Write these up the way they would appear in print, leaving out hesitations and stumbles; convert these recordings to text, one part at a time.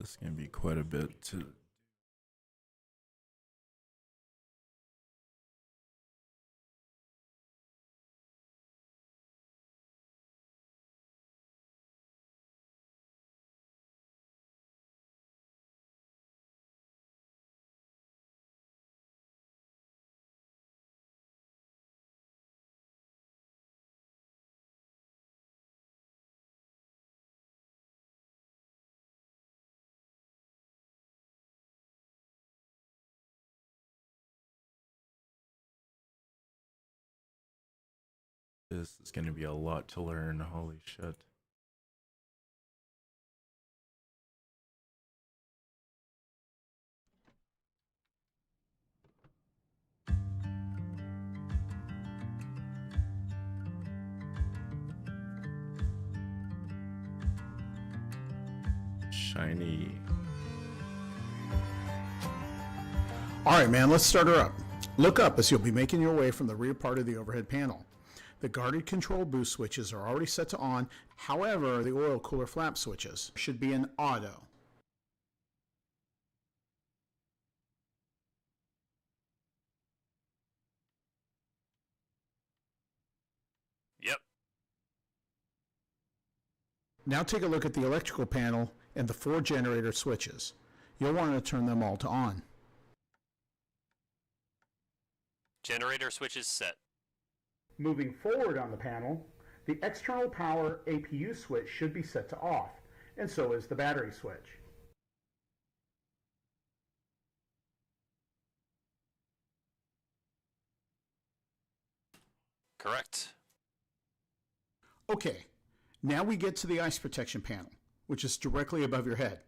This is going to be quite a bit to... This is going to be a lot to learn. Holy shit. Shiny. All right, man, let's start her up. Look up as you'll be making your way from the rear part of the overhead panel. The guarded control boost switches are already set to on. However, the oil cooler flap switches should be in auto. Yep. Now take a look at the electrical panel and the 4 generator switches. You'll want to turn them all to on. Generator switches set. Moving forward on the panel, the external power APU switch should be set to off, and so is the battery switch. Correct. Okay, now we get to the ice protection panel, which is directly above your head.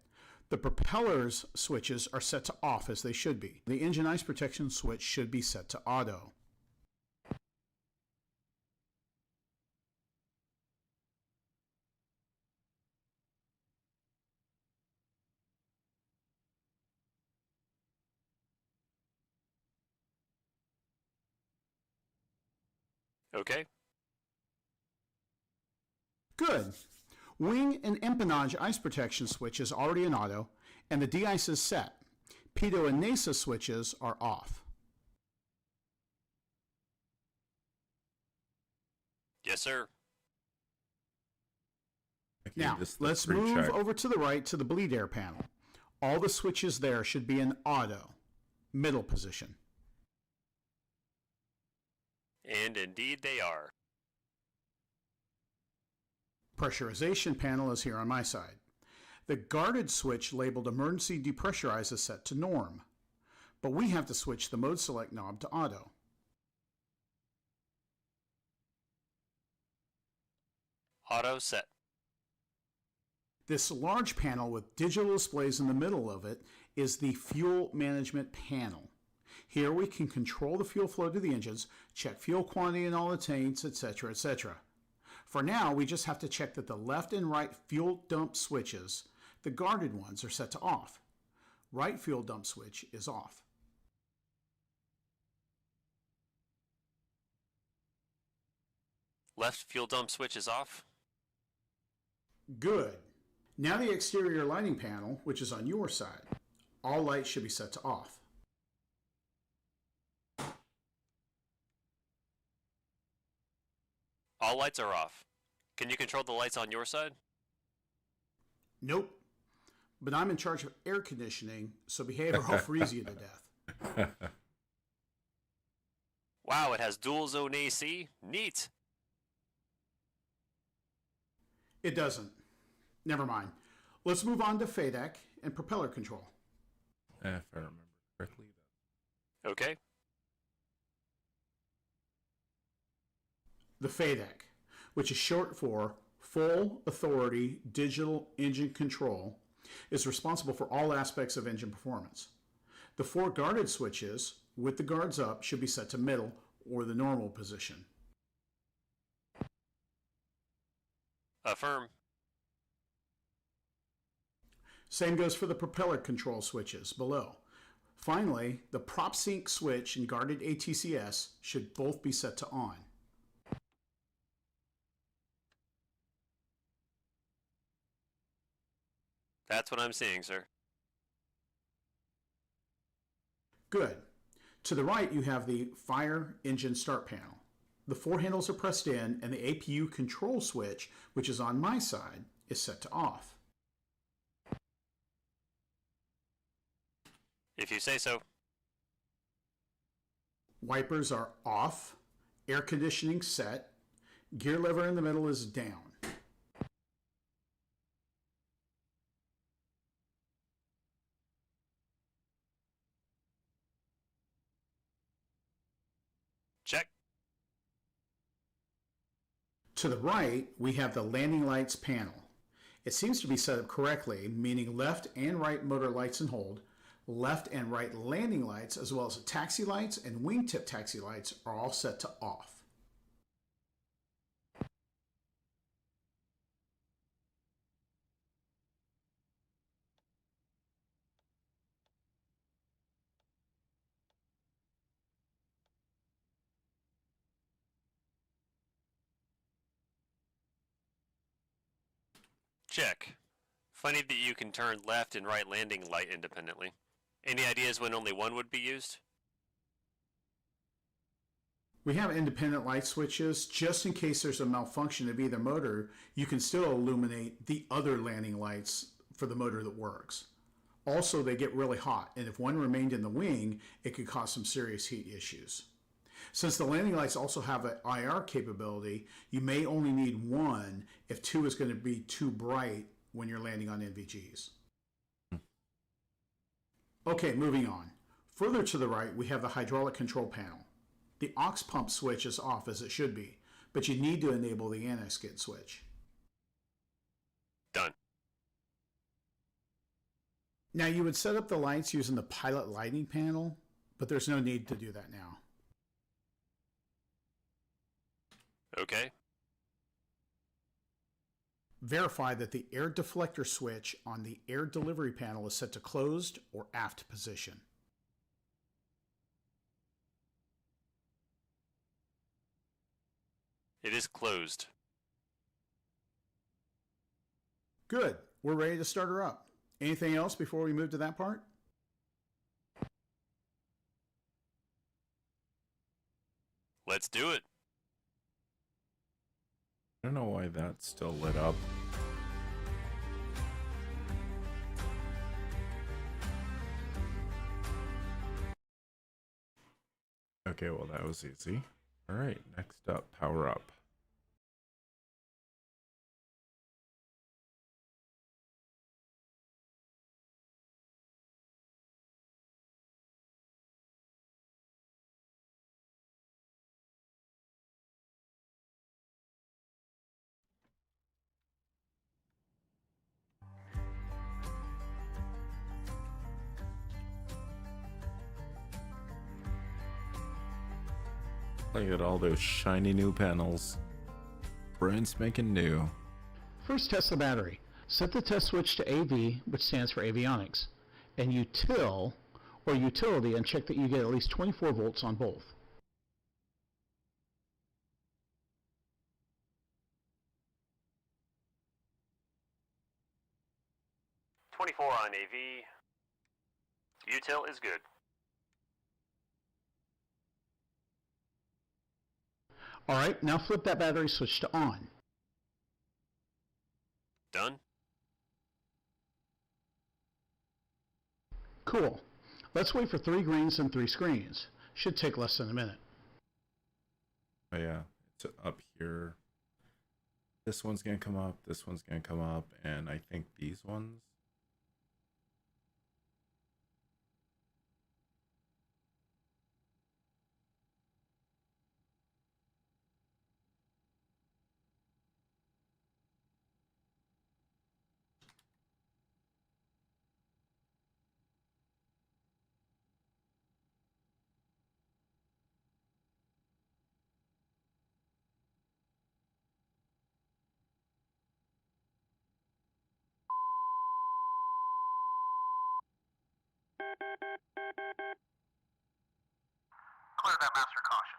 The propellers switches are set to off as they should be. The engine ice protection switch should be set to auto. Okay. Good. Wing and empennage ice protection switch is already in auto, and the de-ice is set. Pitot and NASA switches are off. Yes, sir. Okay, Now, this is let's the move pre-check. over to the right to the bleed air panel. All the switches there should be in auto, middle position. And indeed they are. Pressurization panel is here on my side. The guarded switch labeled emergency depressurize is set to norm, but we have to switch the mode select knob to auto. Auto set. This large panel with digital displays in the middle of it is the fuel management panel. Here we can control the fuel flow to the engines, check fuel quantity in all the tanks, etc., etc. For now, we just have to check that the left and right fuel dump switches, the guarded ones, are set to off. Right fuel dump switch is off. Left fuel dump switch is off. Good. Now the exterior lighting panel, which is on your side. All lights should be set to off. All lights are off. Can you control the lights on your side? Nope. But I'm in charge of air conditioning, so behave or I'll freeze you to death. Wow, it has dual zone AC. Neat. It doesn't. Never mind. Let's move on to FADEC and propeller control. If I remember correctly. Okay. The FADEC, which is short for Full Authority Digital Engine Control, is responsible for all aspects of engine performance. The 4 guarded switches, with the guards up, should be set to middle or the normal position. Affirm. Same goes for the propeller control switches below. Finally, the prop sync switch and guarded ATCS should both be set to on. That's what I'm seeing, sir. Good. To the right, you have the fire engine start panel. The four handles are pressed in, and the APU control switch, which is on my side, is set to off. If you say so. Wipers are off, air conditioning set, gear lever in the middle is down. Check. To the right, we have the landing lights panel. It seems to be set up correctly, meaning left and right motor lights and hold, left and right landing lights, as well as taxi lights and wingtip taxi lights are all set to off. Check. Funny that you can turn left and right landing light independently. Any ideas when only one would be used? We have independent light switches. Just in case there's a malfunction of either motor, you can still illuminate the other landing lights for the motor that works. Also, they get really hot, and if one remained in the wing, it could cause some serious heat issues. Since the landing lights also have an IR capability, you may only need one if two is going to be too bright when you're landing on NVGs. Okay, moving on. Further to the right, we have the hydraulic control panel. The aux pump switch is off as it should be, but you need to enable the anti-skid switch. Done. Now you would set up the lights using the pilot lighting panel, but there's no need to do that now. Okay. Verify that the air deflector switch on the air delivery panel is set to closed or aft position. It is closed. Good. We're ready to start her up. Anything else before we move to that part? Let's do it. I don't know why that's still lit up. Okay, well that was easy. All right, next up, power up. Look at all those shiny new panels. Brand spanking new. First, test the battery. Set the test switch to AV, which stands for avionics, and util or utility, and check that you get at least 24 volts on both. .24 on AV. Util is good. All right, now flip that battery switch to on. Done. Cool. Let's wait for 3 greens and 3 screens. Should take less than a minute. Oh yeah, it's up here. This one's gonna come up, this one's gonna come up, and I think these ones. Clear that master caution.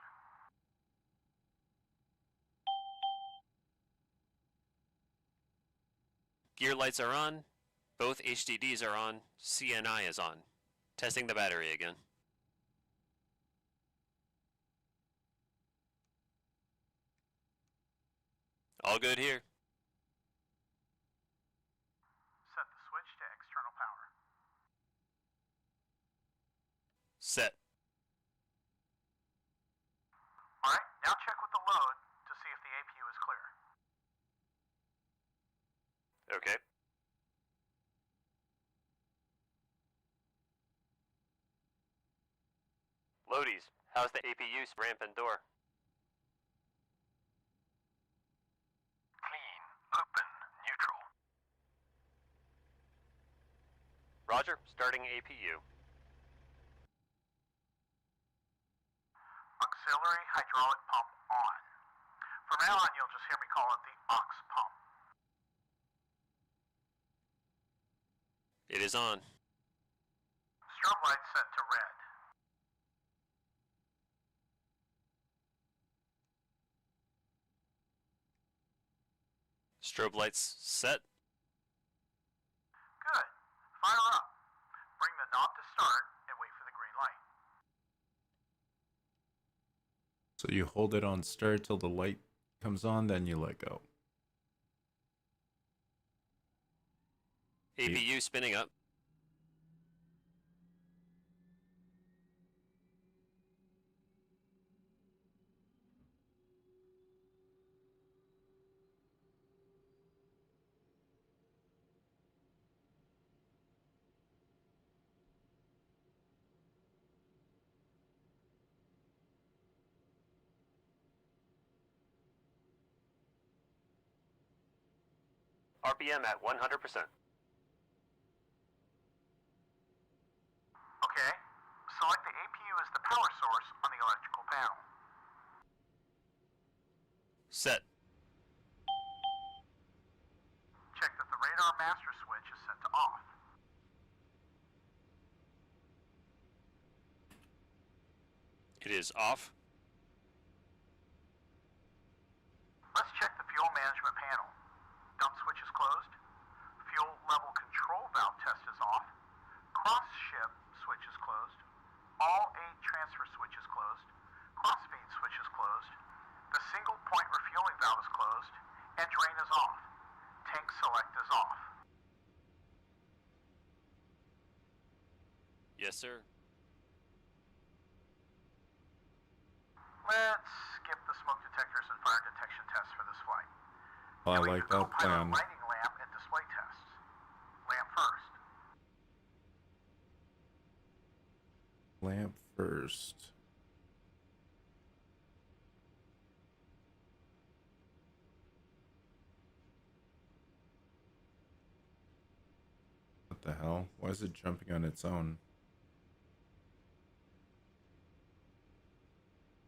Gear lights are on. Both HDDs are on. CNI is on. Testing the battery again. All good here. Set the switch to external power. Set. Alright, now check with the load to see if the APU is clear. Okay. Loadies, how's the APU ramp and door? Clean, open, neutral. Roger, starting APU. Auxiliary hydraulic pump on. From now on, you'll just hear me call it the aux pump. It is on. Strobe light set to red. Strobe lights set. Good. Fire up. Bring the knob to start and wait for the green light. So you hold it on start till the light comes on, then you let go. APU spinning up. RPM at 100%. Okay. Select the APU as the power source on the electrical panel. Set. Check that the radar master switch is set to off. It is off. Let's check the fuel management panel. Dump switch is closed. Fuel level control valve test is off. Cross ship switch is closed. All 8 transfer switches closed. Crossfeed switch is closed. The single point refueling valve is closed. And drain is off. Tank select is off. Yes, sir. Let's skip the smoke detectors and fire detection tests for this flight. I Now we like do that co-pilot plan. lighting lamp and display tests. Lamp first. Lamp first. What the hell? Why is it jumping on its own?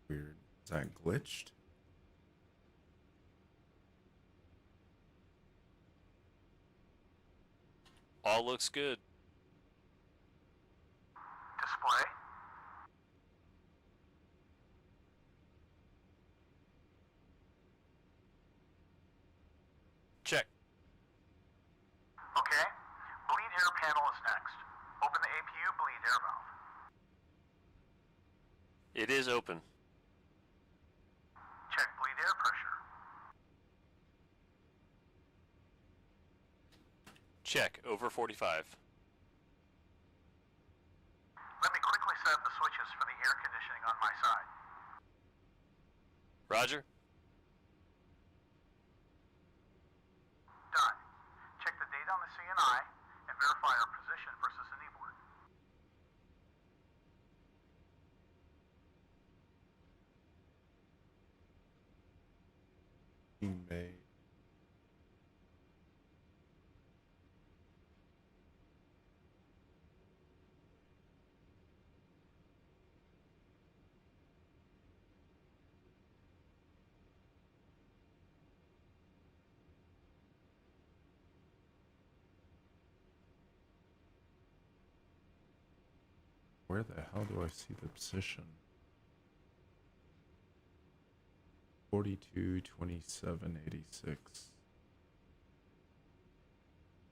Weird. Is that glitched? All looks good. Display. Check. Okay. Bleed air panel is next. Open the APU bleed air valve. It is open. Check bleed air pressure. Check. Over 45. Let me quickly set up the switches for the air conditioning on my side. Roger. Done. Check the data on the CNI and verify our position versus the kneeboard. Teammate. Where the hell do I see the position? 42, 27, 86.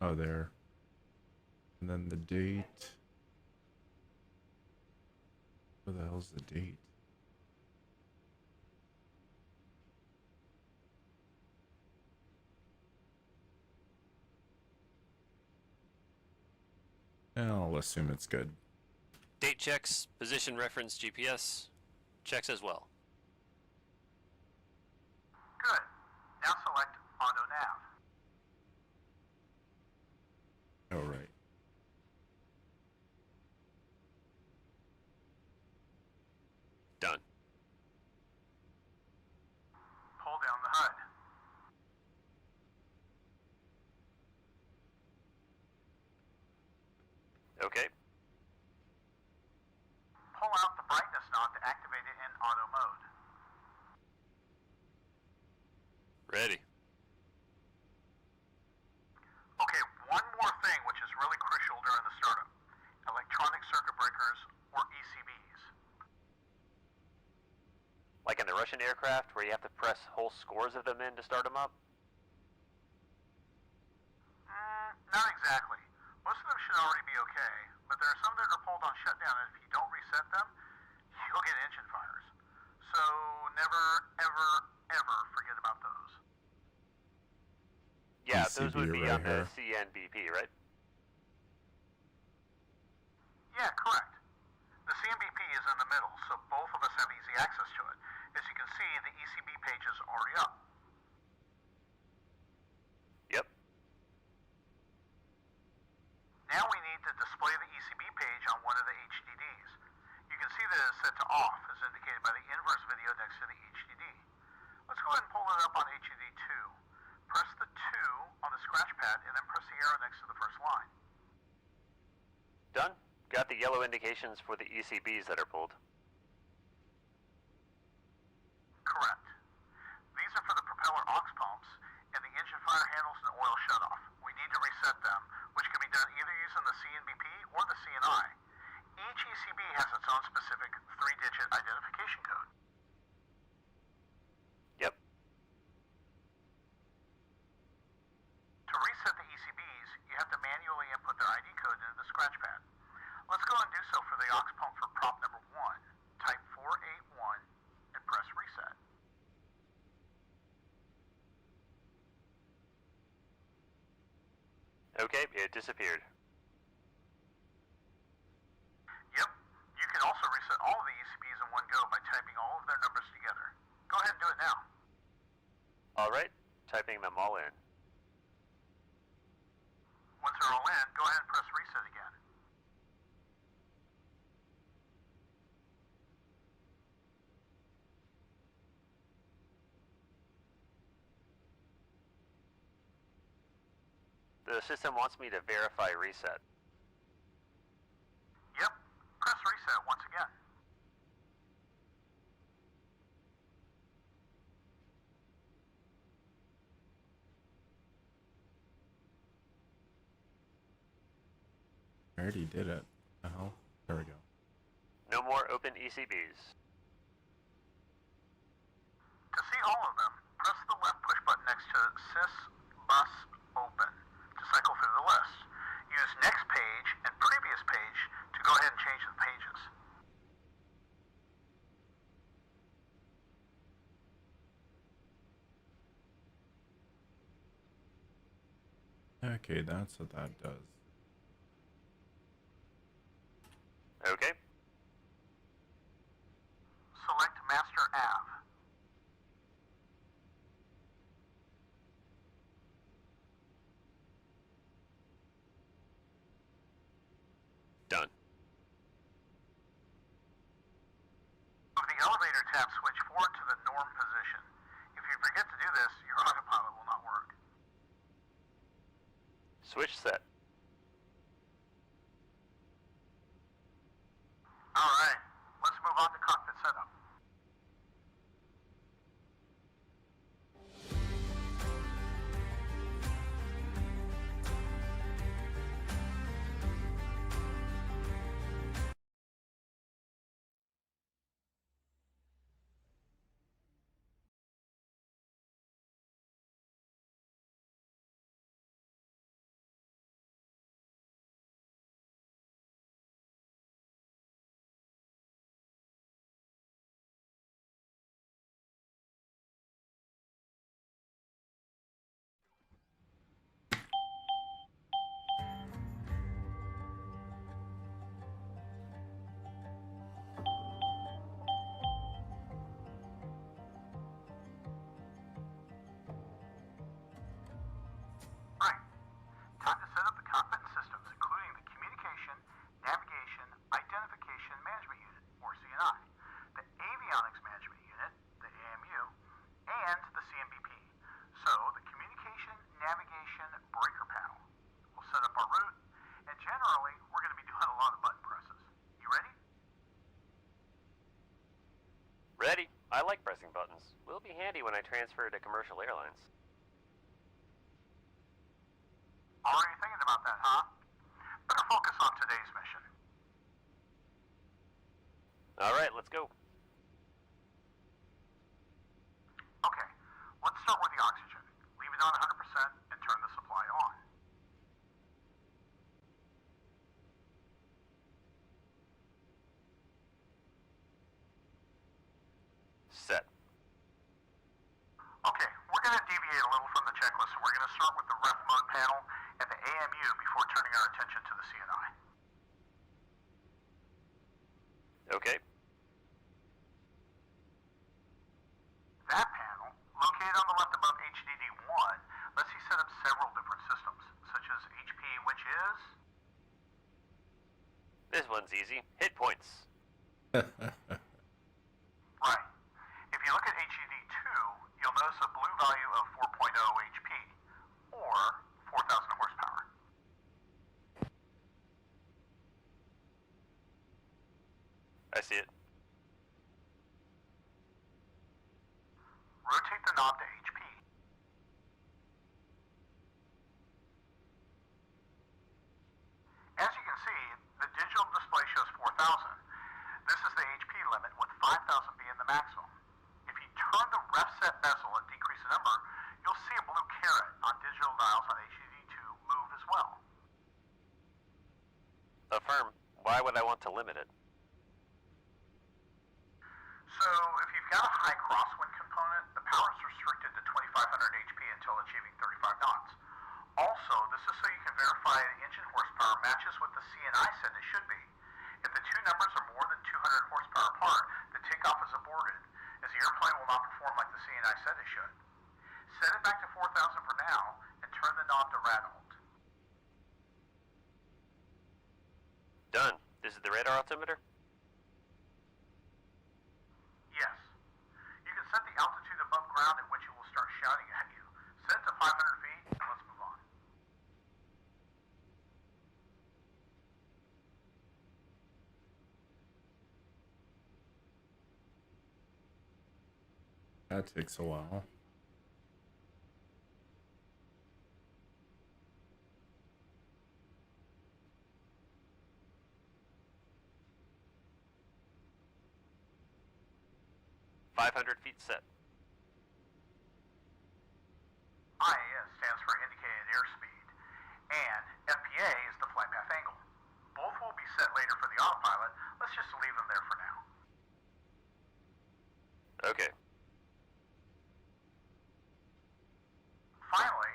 Oh, there. And then the date. Where the hell's the date? I'll assume it's good. Date checks, position reference GPS checks as well. Good. Now select Auto Nav. Oh, right. Done. Pull down the HUD. Okay. Pull out the brightness knob to activate it in auto mode. Ready. Okay, one more thing which is really crucial during the startup. Electronic circuit breakers, or ECBs. Like in the Russian aircraft where you have to press whole scores of them in to start them up? Not exactly. Most of them should already be okay, but there are some that are pulled on shutdown, and if you don't reset them, you'll get engine fires. So never, ever, ever forget about those. Yeah, ECB those would be right on the here. CNBP, right? Yeah, correct. The CMBP is in the middle, so both of us have easy access to it. As you can see, the ECB page is already up. Yep. Now we need to display the ECB page on one of the HDDs. You can see that it's set to off, as indicated by the inverse video next to the HDD. Let's go ahead and pull it up on HDD 2. Press the 2 on the scratch pad, and then press the arrow next to the first line. Done. Got the yellow indications for the ECBs that are pulled. Correct. These are for the propeller aux pumps and the engine fire handles and oil shutoff. We need to reset them, which can be done either using the CNBP or the CNI. Each ECB has its own specific 3-digit identification code. Yep. To reset the ECBs, you have to manually input their ID code into the scratch pad. Let's go and do so for the aux pump for prop number 1. Type 481 and press reset. Okay, it disappeared. Yep. You can also reset all of the ECBs in one go by typing all of their numbers together. Go ahead and do it now. Alright, typing them all in. Once they're all in, go ahead and press reset again. The system wants me to verify reset. Yep. Press reset once again. I already did it. The hell? There we go. No more open E ECBs. To see all of them, press the left push button next to Sys Bus Open to cycle through the list. Use Next Page and Previous Page to go ahead and change the pages. Okay, that's what that does. Okay. Select Master Av. Done. Move the elevator tab switch forward to the norm position. If you forget to do this, your autopilot will not work. Switch set. Alright, let's move on to cockpit setup. Ready? I like pressing buttons. Will be handy when I transfer to commercial airlines. Already thinking about that, huh? Better focus on today's mission. Alright, let's go. Okay, let's start with the oxygen. Leave it on 100% and turn the supply on. Set. Okay, we're going to deviate a little from the checklist, and we're going to start with the ref mode panel and the AMU before turning our attention to the CNI. Okay. That panel, located on the left above HDD1, lets you set up several different systems, such as HP, which is... This one's easy. Hit points. Right. If you look at HDD2, you'll notice a blue value of 4.0 HP, or 4,000 horsepower. I see it. Rotate the knob to HP. As you can see, the digital display shows 4,000. This is the HP limit, with 5,000 being the maximum. If you turn the ref set bezel and decrease the number, you'll see a blue caret on digital dials on HDD2 move as well. Affirm. Why would I want to limit it? So, if you've got a high crosswind component, the power is restricted to 2,500 HP until achieving 35 knots. Also, this is so you can verify the engine horsepower matches what the CNI said it should be. If the two numbers are more than 200 horsepower apart, the takeoff is aborted, as the airplane will not perform like the CNI said it should. Set it back to 4,000 for now, and turn the knob to radalt. Done. This is the radar altimeter? Yes. You can set the altitude above ground at which it will start shouting at you. Set it to 500 feet, and let's move on. That takes a while. Feet set. IAS stands for indicated airspeed, and FPA is the flight path angle. Both will be set later for the autopilot. Let's just leave them there for now. Okay. Finally,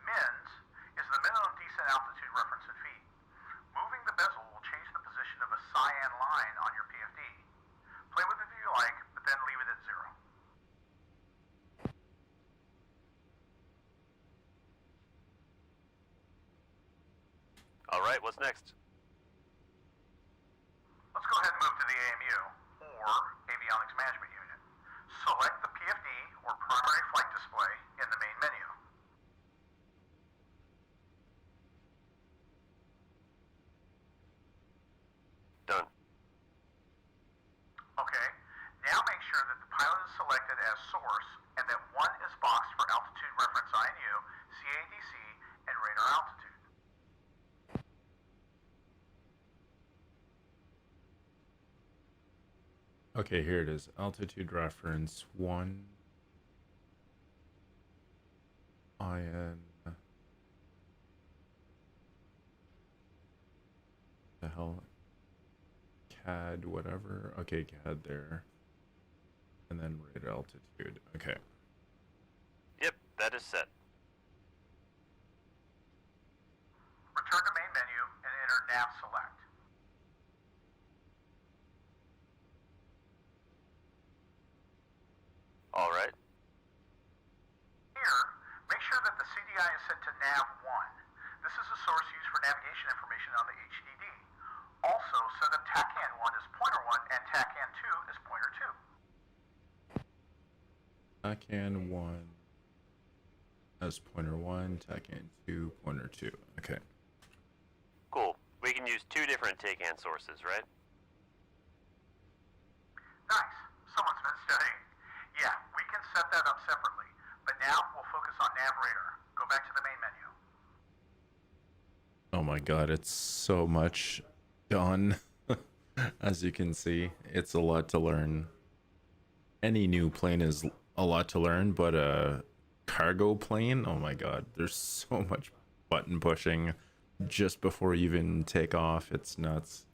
MINS is the minimum descent altitude reference in feet. Moving the bezel will change the position of a cyan line on your PFD. Play with it if you like, but then leave it at 0. Alright, what's next? Let's go ahead and move to the AMU, or Avionics Management Unit. Select the PFD, or Primary Flight Display, in the main menu. Done. Okay, now make sure that the pilot is selected as source, and that 1 is boxed for altitude reference INU, CADC, and radar altitude. Okay, here it is. Altitude reference 1. IN. The hell? CAD, whatever. Okay, CAD there. And then radar altitude. Okay. Yep, that is set. Return to main menu and enter nav select. Alright. Here, make sure that the CDI is set to nav1. This is a source used for navigation information on the HDD. Also, set up TACAN1 as pointer 1 and TACAN2 as pointer 2. TACAN 1 as pointer 1, TACAN 2, pointer 2. Okay. Cool. We can use 2 different take-in sources, right? Nice. Someone's been my god, it's so much done. As you can see, it's a lot to learn. Any new plane is a lot to learn, but a cargo plane, oh my god, there's so much button pushing just before you even take off. It's nuts.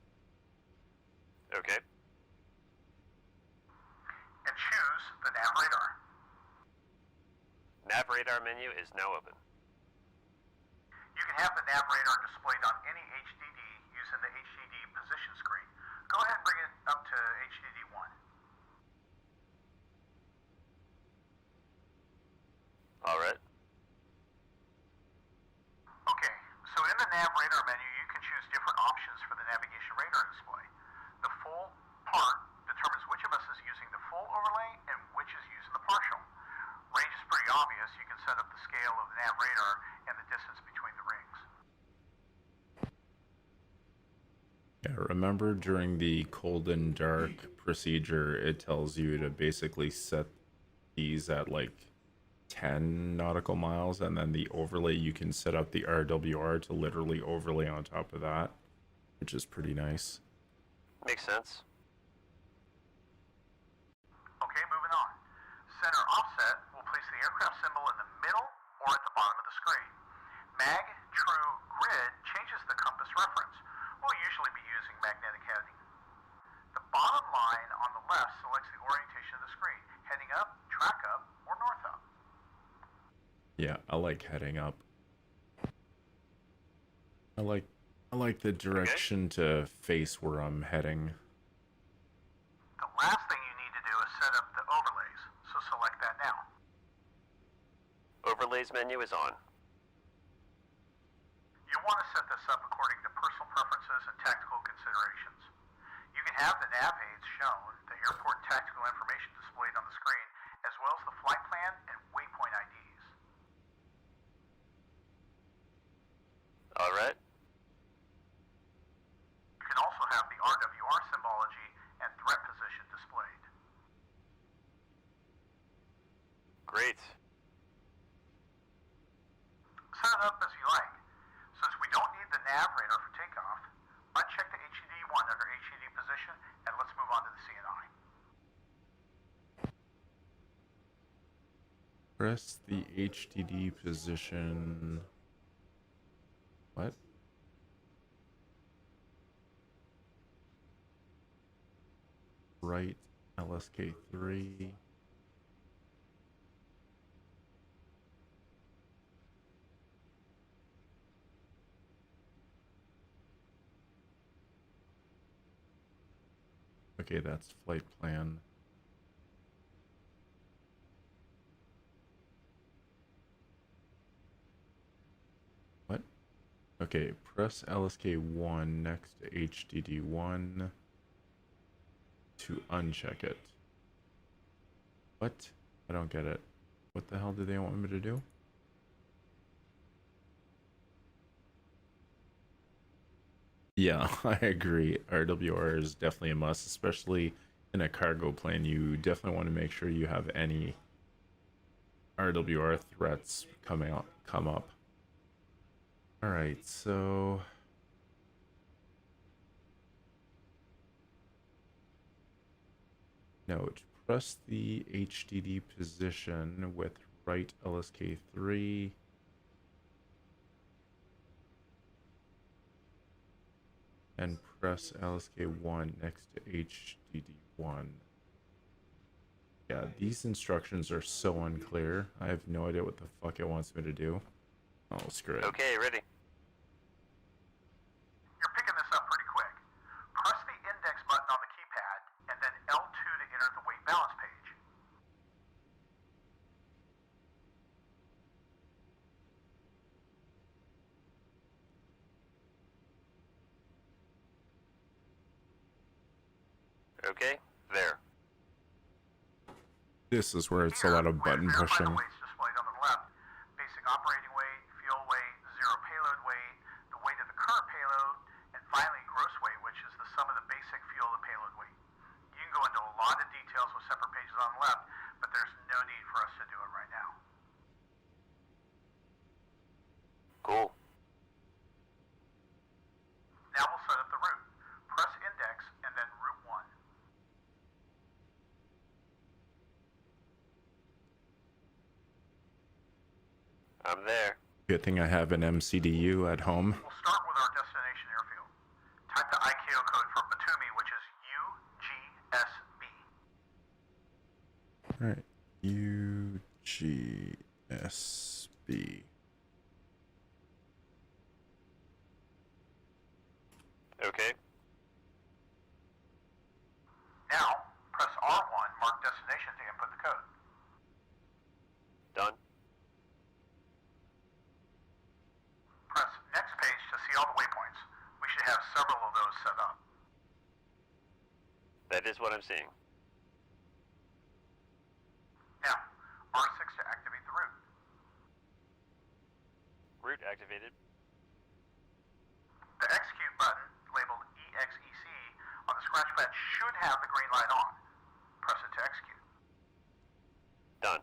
Okay. And choose the nav radar. Nav radar menu is now open. You can have the nav radar displayed on any HDD using the HDD position screen. Go ahead and bring it up to HDD 1. Alright. Okay, so in the nav radar menu, you can choose different options for the navigation radar display. The full part determines which of us is using the full overlay and which is using the partial. Range is pretty obvious. You can set up the scale of the nav radar and the distance between the rings. Yeah, remember during the cold and dark procedure, it tells you to basically set these at like 10 nautical miles, and then the overlay, you can set up the RWR to literally overlay on top of that, which is pretty nice. Makes sense. Okay, moving on. Center offset will place the aircraft symbol in the middle or at the bottom of the screen. Mag true grid changes the compass reference. We'll usually be using magnetic heading. The bottom line on the left selects the orientation of the screen, heading up, track up, or north up. Yeah, I like heading up. I like the direction to face where I'm heading. The last thing you need to do is set up the overlays, so select that now. Overlays menu is on. You want to set this up according to personal preferences and tactical considerations. You can have the nav aids shown, the airport tactical information displayed on the screen, as well as the flight plan and waypoint IDs. Alright. You can also have the RWR symbology and threat position displayed. Great. Set it up as you like. Since we don't need the nav radar for takeoff, uncheck the HDD1 under HDD position, and let's move on to the CNI. Press the HDD position. What? Right LSK3. Okay, that's flight plan. What? Okay, press LSK1 next to HDD1 to uncheck it. What? I don't get it. What the hell do they want me to do? Yeah, I agree. RWR is definitely a must, especially in a cargo plane. You definitely want to make sure you have any RWR threats come up. All right, so note, press the HDD position with right LSK3. And press LSK1 next to HDD1. Yeah, these instructions are so unclear. I have no idea what the fuck it wants me to do. Oh, screw it. Okay, ready. You're picking this up pretty quick. Press the index button on the keypad, and then L2 to enter the weight balance page. Okay, there. This is where it's a lot of button pushing. Weights displayed on the left: basic operating weight, fuel weight, zero payload weight, the weight of the current payload, and finally gross weight, which is the sum of the basic fuel and payload weight. You can go into a lot of details with separate pages on the left, but there's no need for us to do it right now. Cool. I'm there. Good thing I have an MCDU at home. We'll start with our destination airfield. Type the ICAO code for Batumi, which is UGSB. Alright. UGSB. Okay. Now, press R1, mark destination to input the code. Done. Press next page to see all the waypoints. We should have several of those set up. That is what I'm seeing. Now, R6 to activate the route. Route activated. The execute button, labeled EXEC, on the scratch pad should have the green light on. Press it to execute. Done.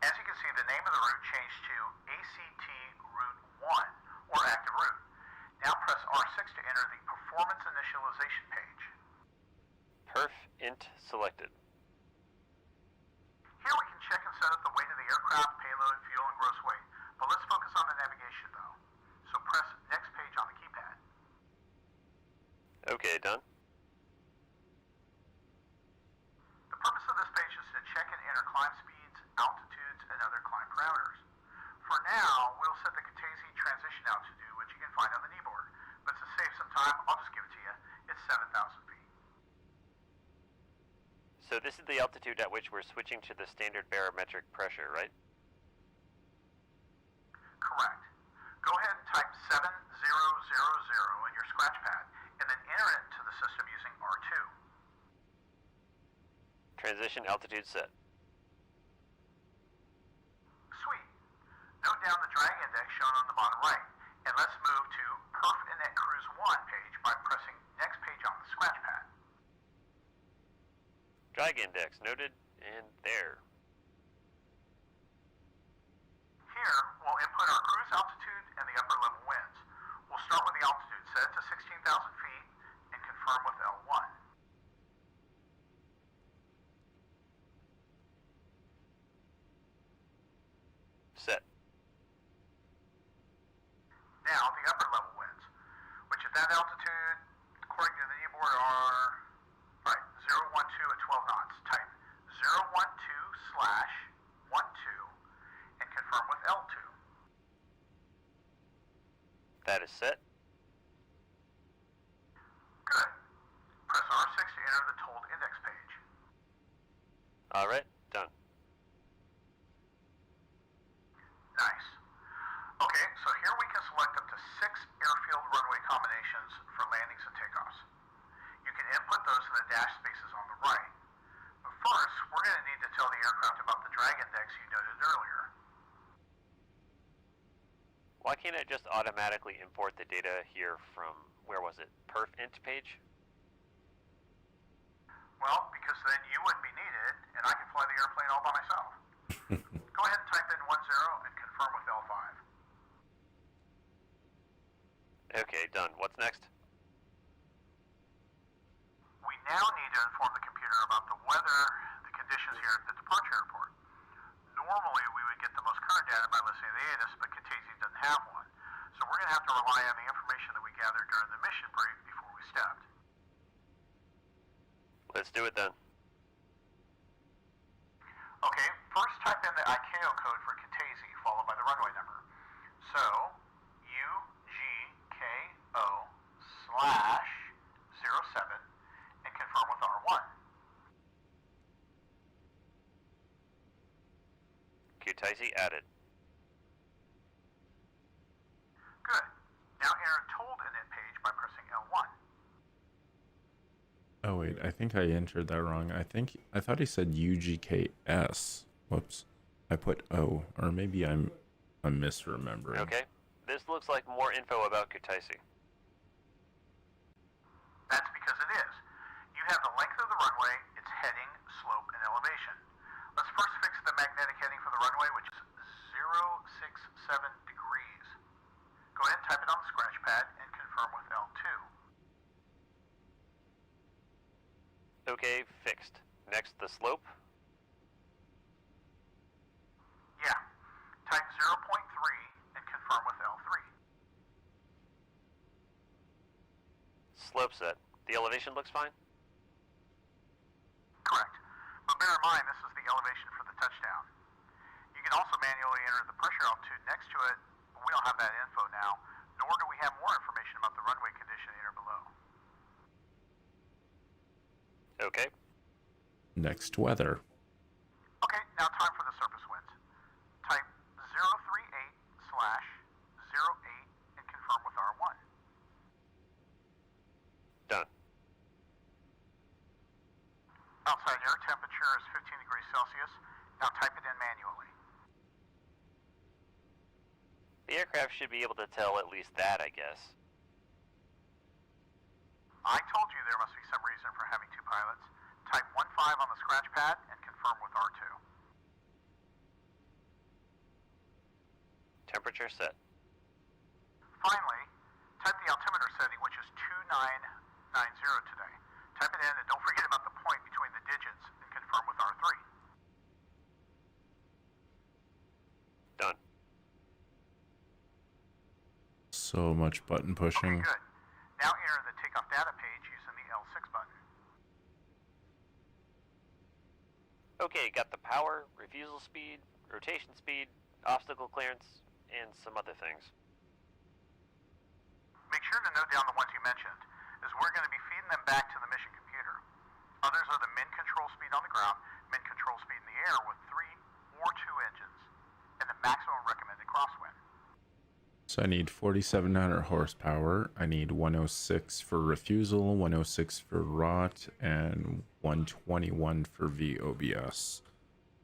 As you can see, the name of the route changed to ACT Route 1, or Active Route. Now press R6 to enter the Performance Initialization page. Perf int selected. Here we can check and set up the weight of the aircraft, payload, fuel, and gross weight. But let's focus on the navigation though. So press next page on the keypad. Okay, done. The purpose of this page is to check and enter climb speeds, altitudes, and other climb parameters. For now, we'll set the Katese transition altitude, which you can find on the kneeboard. But to save some time, I'll just give it to you. It's 7,000 feet. So this is the altitude at which we're switching to the standard barometric pressure, right? Correct. Go ahead and type 7000 in your scratch pad, and then enter it into the system using R2. Transition altitude set. Sweet. Note down the drag index shown on the bottom right, and let's move to Perf Init Cruise 1 page by pressing next page on the scratch pad. Drag index noted, and there. Here, we'll input our cruise altitude and the upper level winds. We'll start with the altitude set to 16,000 feet and confirm with L1. Set. Now, the upper level winds, which at that altitude, according to the kneeboard, are, right, 012 at 12 knots. Type 012/12 and confirm with L2. That is set. Good. Press R6 to enter the told index page. Alright, done. Nice. Okay, so here we can select up to 6 airfield runway combinations for landings and takeoffs. You can input those in the dash spaces on the right. But first, we're going to need to tell the aircraft about the drag index you noted earlier. Why can't it just automatically import the data here from, where was it, perf int page? Well, because then you wouldn't be needed, and I can fly the airplane all by myself. Go ahead and type in 10 and confirm with L5. Okay, done. What's next? We now need to inform the computer about the weather, the conditions here at the departure airport. Normally, we would get the most current data by listening to the ATIS, but Katese doesn't have one. So we're going to have to rely on the information that we gathered during the mission brief before we stepped. Let's do it then. Okay, first type in the ICAO code for Katese, followed by the runway number. So, UGKO/07 and confirm with R1. Katese added. Good. Now enter told init page by pressing L1. Oh wait, I think I entered that wrong. I thought he said UGKS. Whoops. I put O, or maybe I'm misremembering. Okay, this looks like more info about Katese. That's because it is. You have the length of the runway, its heading, slope, and elevation. Let's first fix the magnetic heading for the runway, which is 067 degrees. Go ahead and type it on the scratch pad and confirm with L2. Okay, fixed. Next, the slope. Yeah, elevation looks fine? Correct. But bear in mind, this is the elevation for the touchdown. You can also manually enter the pressure altitude next to it, but we don't have that info now, nor do we have more information about the runway condition in or below. Okay. Next weather. Okay, now time for the surface winds. Type 038/08 and confirm with R1. Done. Outside air temperature is 15 degrees Celsius. Now type it in manually. The aircraft should be able to tell at least that, I guess. I told you there must be some reason for having two pilots. Type 15 on the scratch pad and confirm with R2. Temperature set. Finally, type the altimeter setting, which is 2990 today. Type it in and don't forget about the point between the digits and confirm with R3. Done. So much button pushing. Okay, good. Now enter the takeoff data page using the L6 button. Okay, got the power, refusal speed, rotation speed, obstacle clearance, and some other things. Make sure to note down the ones you mentioned, as we're going to be feeding them back to the mission computer. Others are the min control speed on the ground, min control speed in the air with 3 or 2 engines, and the maximum recommended crosswind. So I need 4,700 horsepower. I need 106 for refusal, 106 for rot, and 121 for VOBS.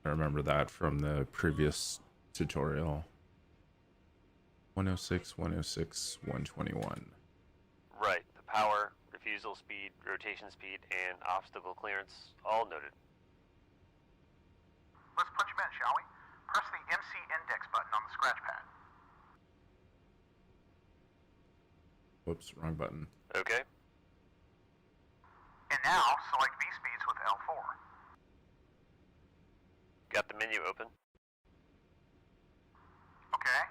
I remember that from the previous tutorial. 106, 106, 121. Right, the power, refusal speed, rotation speed, and obstacle clearance, all noted. Let's punch them in, shall we? Press the MC index button on the scratch pad. Whoops, wrong button. Okay. And now, select V-speeds with L4. Got the menu open. Okay,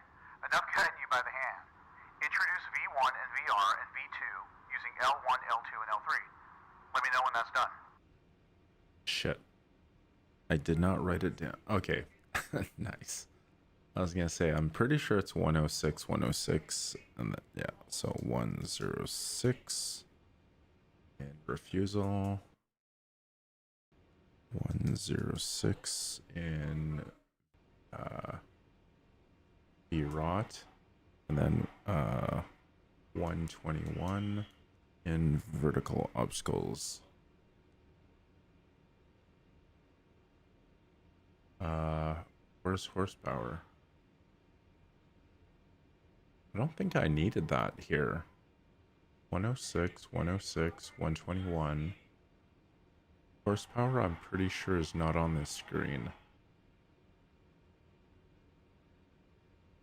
enough guiding you by the hand. Introduce V1 and VR and V2 using L1, L2, and L3. Let me know when that's done. Shit. I did not write it down. Okay. Nice. I was gonna say, I'm pretty sure it's 106, 106, and then, yeah, so 106, and refusal, 106 in rot, and then 121 in vertical obstacles. Where's horsepower? I don't think I needed that here. 106, 106, 121. Horsepower, I'm pretty sure is not on this screen.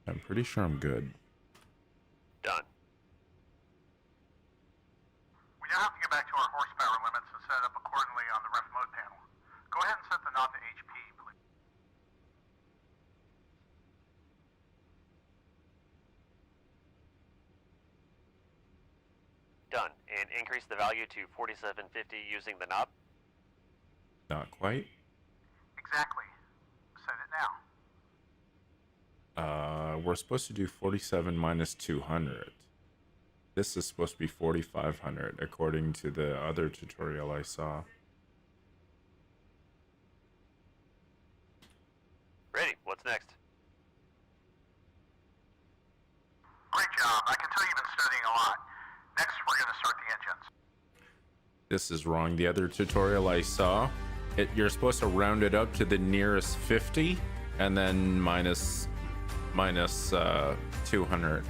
I'm pretty sure I'm good. Done. We now have to get back to our horsepower limits and set it up accordingly on the ref mode panel. Go ahead and set the knob to HP, please. Done. And increase the value to 4750 using the knob. Not quite. Exactly. Set it now. We're supposed to do 47 minus 200. This is supposed to be 4,500 according to the other tutorial I saw. Ready. What's next? Great job. I can tell you've been studying a lot. Next, we're going to start the engines. This is wrong. The other tutorial I saw, you're supposed to round it up to the nearest 50 and then minus 200.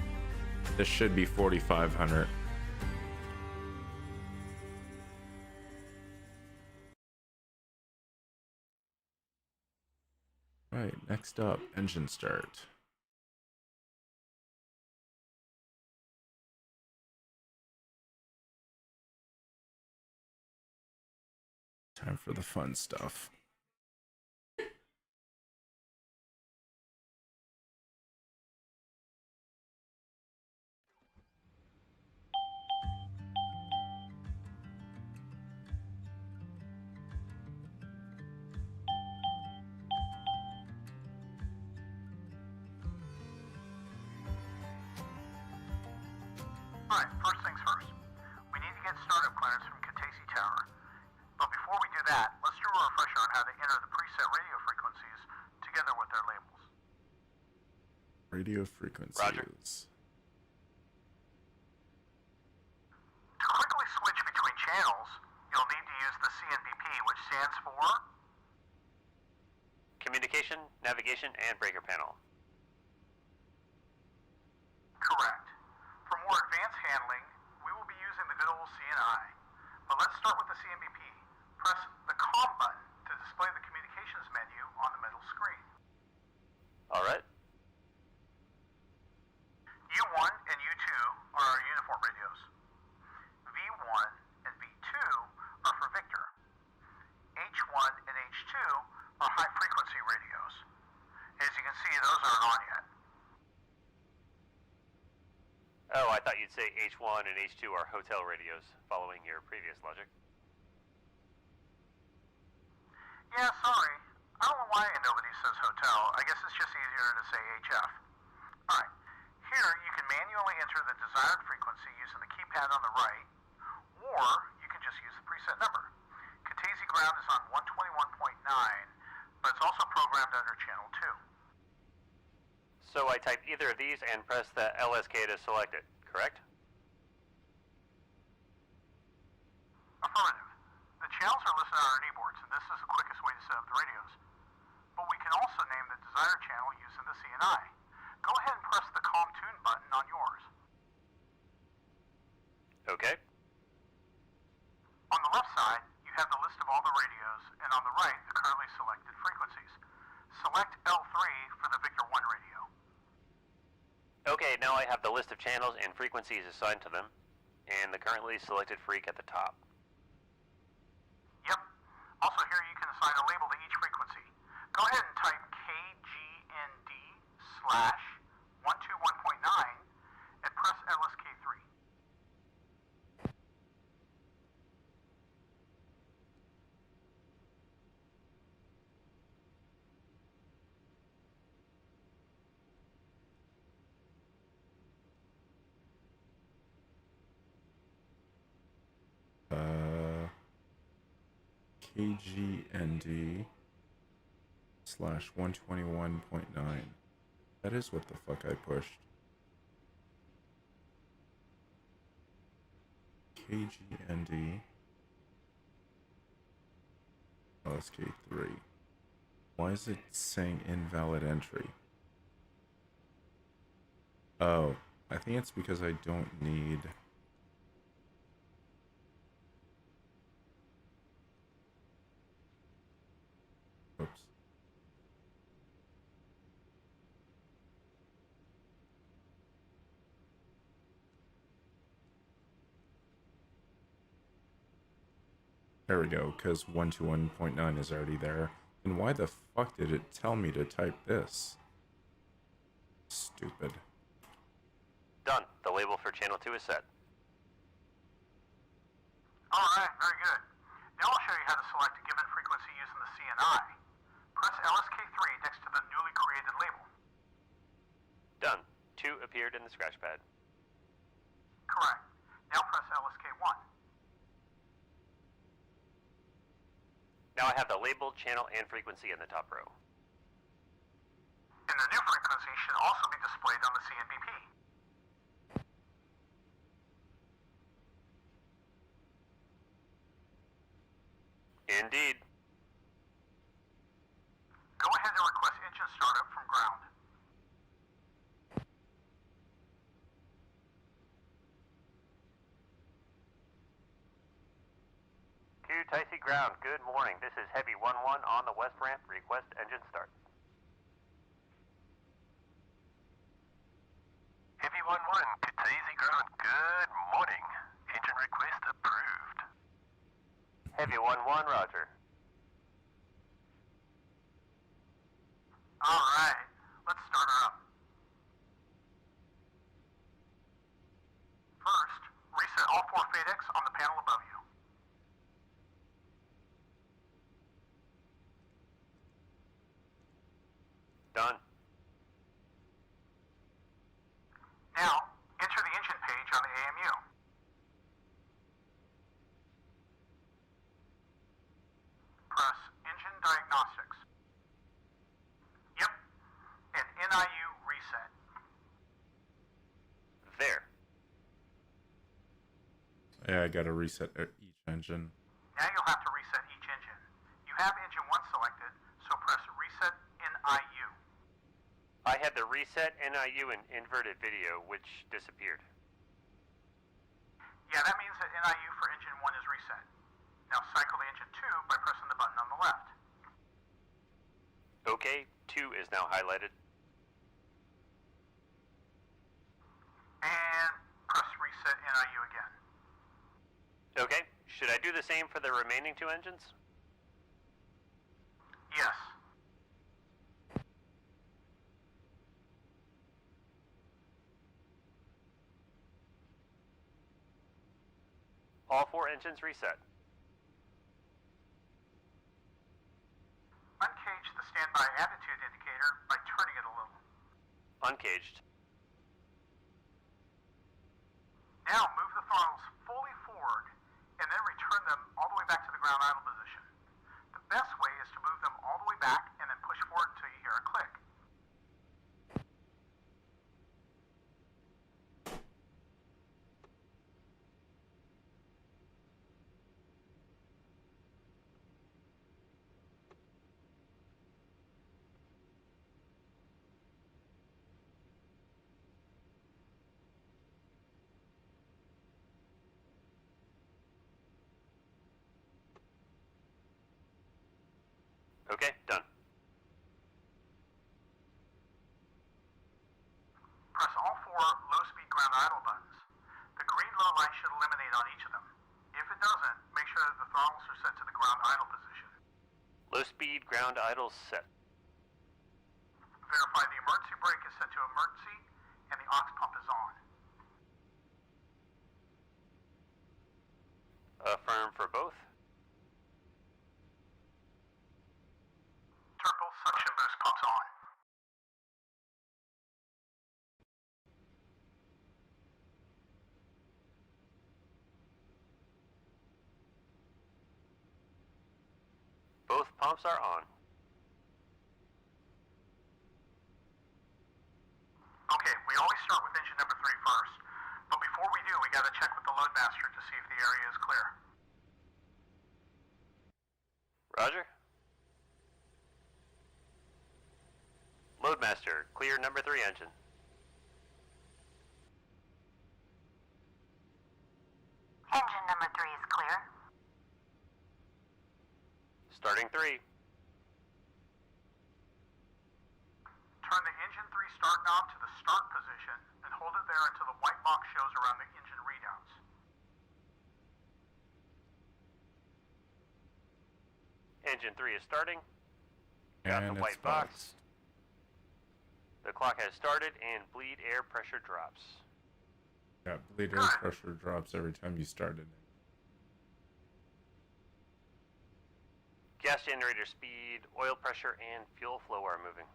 This should be 4,500. Right, next up, engine start. Time for the fun stuff. Alright, first things first. We need to get startup clearance from Katesi Tower. But before we do that, let's do a refresher on how to enter the preset radio frequencies together with their labels. Radio frequencies. Roger. To quickly switch between channels, you'll need to use the CNBP, which stands for Communication, navigation, and breaker panel. correct. For more advanced handling, we will be using the good old CNI. But let's start with the CNBP. Press the COM button to display the communications menu on the middle screen. Alright. U1 and U2 are our uniform radios. V1 and V2 are for Victor. H1 and H2 are high frequency radios. As you can see, those aren't on yet. Oh, I thought you'd say H1 and H2 are hotel radios, following your previous logic. Yeah, sorry. I don't know why nobody says hotel. I guess it's just easier to say HF. Alright. Here, you can manually enter the desired frequency using the keypad on the right, or you can just use the preset number. Katesi ground is on 121.9, but it's also programmed under channel 2. So I type either of these and press the LSK to select it, correct? Affirmative. The channels are listed on our keyboards, and this is the quickest way to set up the radios. But we can also name the desired channel using the CNI. Go ahead and press the COM tune button on yours. Okay. On the left side, you have the list of all the radios, and on the right, the currently selected frequencies. Select L3 for the Victor 1 radio. Okay, now I have the list of channels and frequencies assigned to them, and the currently selected freak at the top. Yep. Also here you can assign a label to each frequency. Go ahead and type KGND/121.9 and press LSK3. KGND/121.9. That is what the fuck I pushed. KGND LSK3. Why is it saying invalid entry? Oh, I think it's because I don't need... Oops. There we go, because 121.9 is already there. And why the fuck did it tell me to type this? Stupid. Done. The label for channel 2 is set. Alright, very good. Now I'll show you how to select a given frequency using the CNI. Press LSK3 next to the newly created label. Done. 2 appeared in the scratch pad. Correct. Now press LSK1. Now I have the label, channel, and frequency in the top row. And the new frequency should also be displayed on the CNBP. Indeed. Go ahead and request engine startup from ground. Ticey ground, good morning. This is Heavy 1-1 on the west ramp. Request engine start. Heavy 1-1 to Ticey ground, good morning. Engine request approved. Heavy 1-1, roger. Alright, let's start her up. First, reset all 4 FADECs on the panel above you. Done. Now, enter the engine page on the AMU. Yeah, I gotta reset each engine. Now you'll have to reset each engine. You have engine 1 selected, so press Reset NIU. I had the reset NIU and inverted video, which disappeared. Yeah, that means that NIU for engine 1 is reset. Now cycle to engine 2 by pressing the button on the left. Okay, 2 is now highlighted. And press Reset NIU again. Okay, should I do the same for the remaining 2 engines? Yes. All 4 engines reset. Uncage the standby attitude indicator by turning it a little. Uncaged. Now move the throttles fully forward and then return them all the way back to the ground idle position. The best way is to move them all the way back and then push forward until you hear a click. Okay, done. Press all 4 low-speed ground idle buttons. The green low light should eliminate on each of them. If it doesn't, make sure that the throttles are set to the ground idle position. Low speed ground idle set. Verify the emergency brake is set to emergency and the aux pump is on. Affirm for both. Turbo suction boost pumps on. Both pumps are on. Okay, we always start with engine number 3 first. But before we do, we gotta check with the loadmaster to see if the area is clear. Roger. Loadmaster, clear number 3 engine. Engine number 3 is clear. Starting 3. Turn the engine 3 start knob to the start position and hold it there until the white box shows around the engine readouts. Engine 3 is starting. And Got the it's white box. boxed. The clock has started and bleed air pressure drops. Yeah, bleed air pressure drops every time you start it. Gas generator speed, oil pressure, and fuel flow are moving.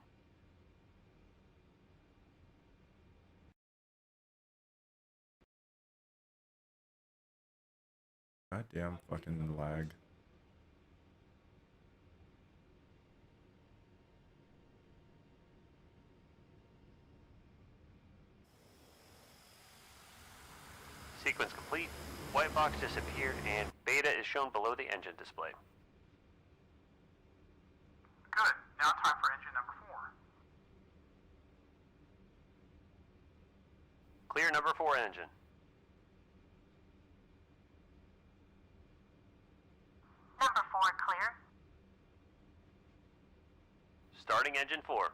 Goddamn fucking lag. Sequence complete. White box disappeared and beta is shown below the engine display. Good. Now time for engine number 4. Clear number 4 engine. Number 4 clear. Starting engine 4.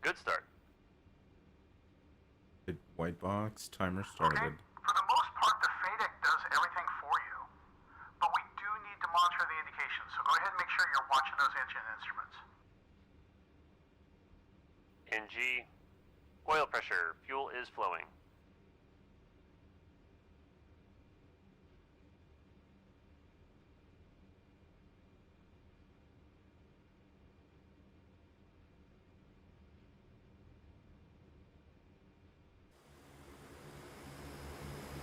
Good start. Hit white box, timer started. Okay. For the most part, the FADEC does everything for you. But we do need to monitor the indications, so go ahead and make sure you're watching those engine instruments. NG. Oil pressure. Fuel is flowing.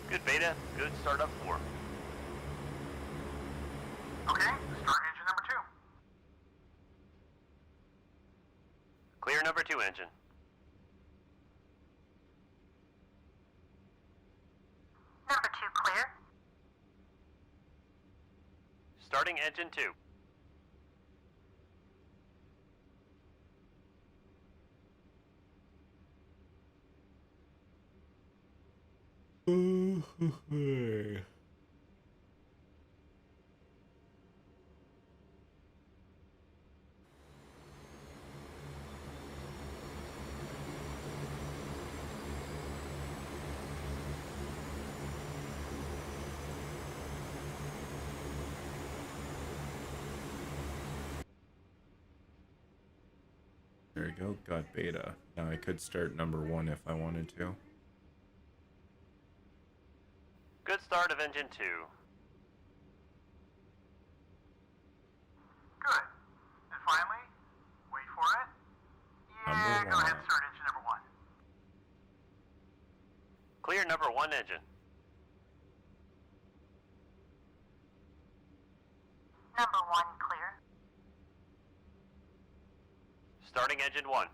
Good beta. Good startup 4. Okay, start engine number 2. Clear number 2 engine. Starting engine 2. There we go, got beta. Now I could start number 1 if I wanted to. Good start of engine 2. Good. And finally, wait for it. Yeah, Number go ahead one. and start engine number 1. Clear number 1 engine. Number 1 clear. Starting engine 1.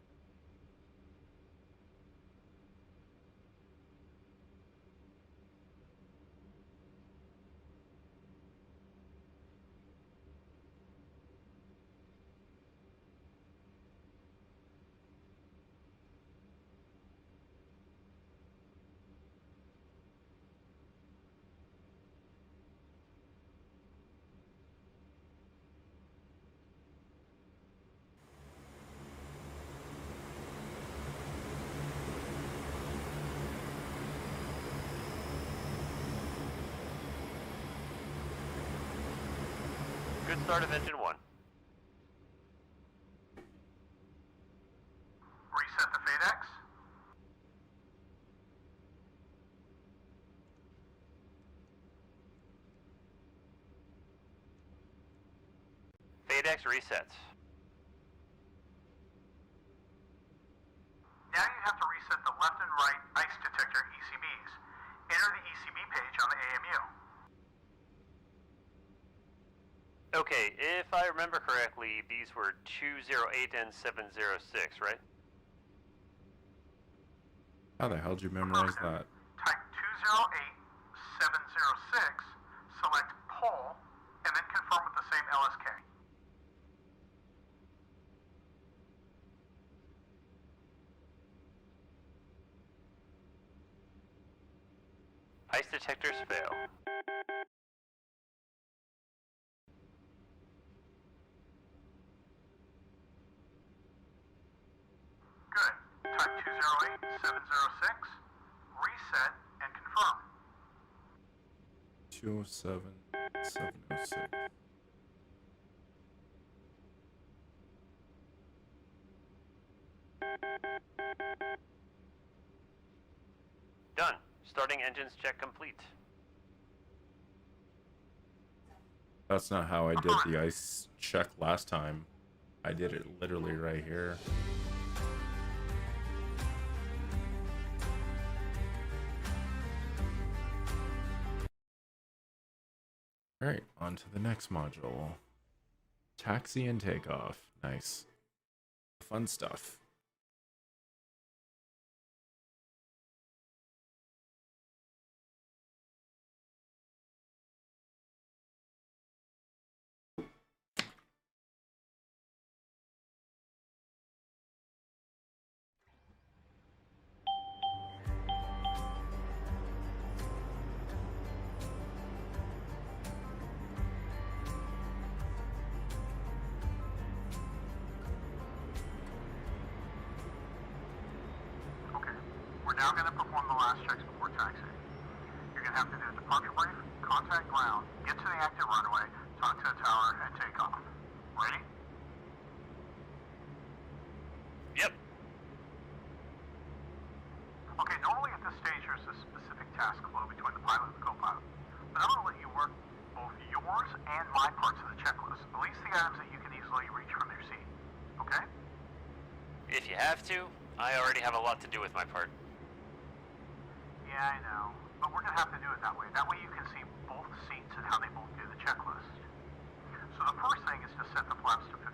Good start of engine 1. Reset the FADEX. FADEX resets. Now you have to reset the left and right ice detector ECBs. Enter the ECB page on the AMU. Okay, if I remember correctly, these were 208 and 706, right? How the hell did you memorize that? Type 208706, select poll, and then confirm with the same LSK. Ice detectors fail. Good. Type 208706, reset, and confirm. 207 706. Done. Starting engines check complete. That's not how I did the ice check last time. I did it literally right here. Alright, on to the next module. Taxi and takeoff. Nice. Fun stuff. Okay, we're now going to perform the last checks before taxi. You're going to have to do a departure brief, contact ground, get to the active runway, talk to the tower, and take off. Ready? Yep. Okay, normally at this stage there's a specific task flow between the pilot and the co-pilot. But I'm going to let you work both yours and my parts of the checklist, at least the items that you can easily reach from your seat. Okay? If you have to, I already have a lot to do with my part. Yeah, I know. But we're going to have to do it that way. That way you can see both seats and how they both do the checklist. So the first thing is to set the flaps to 50%.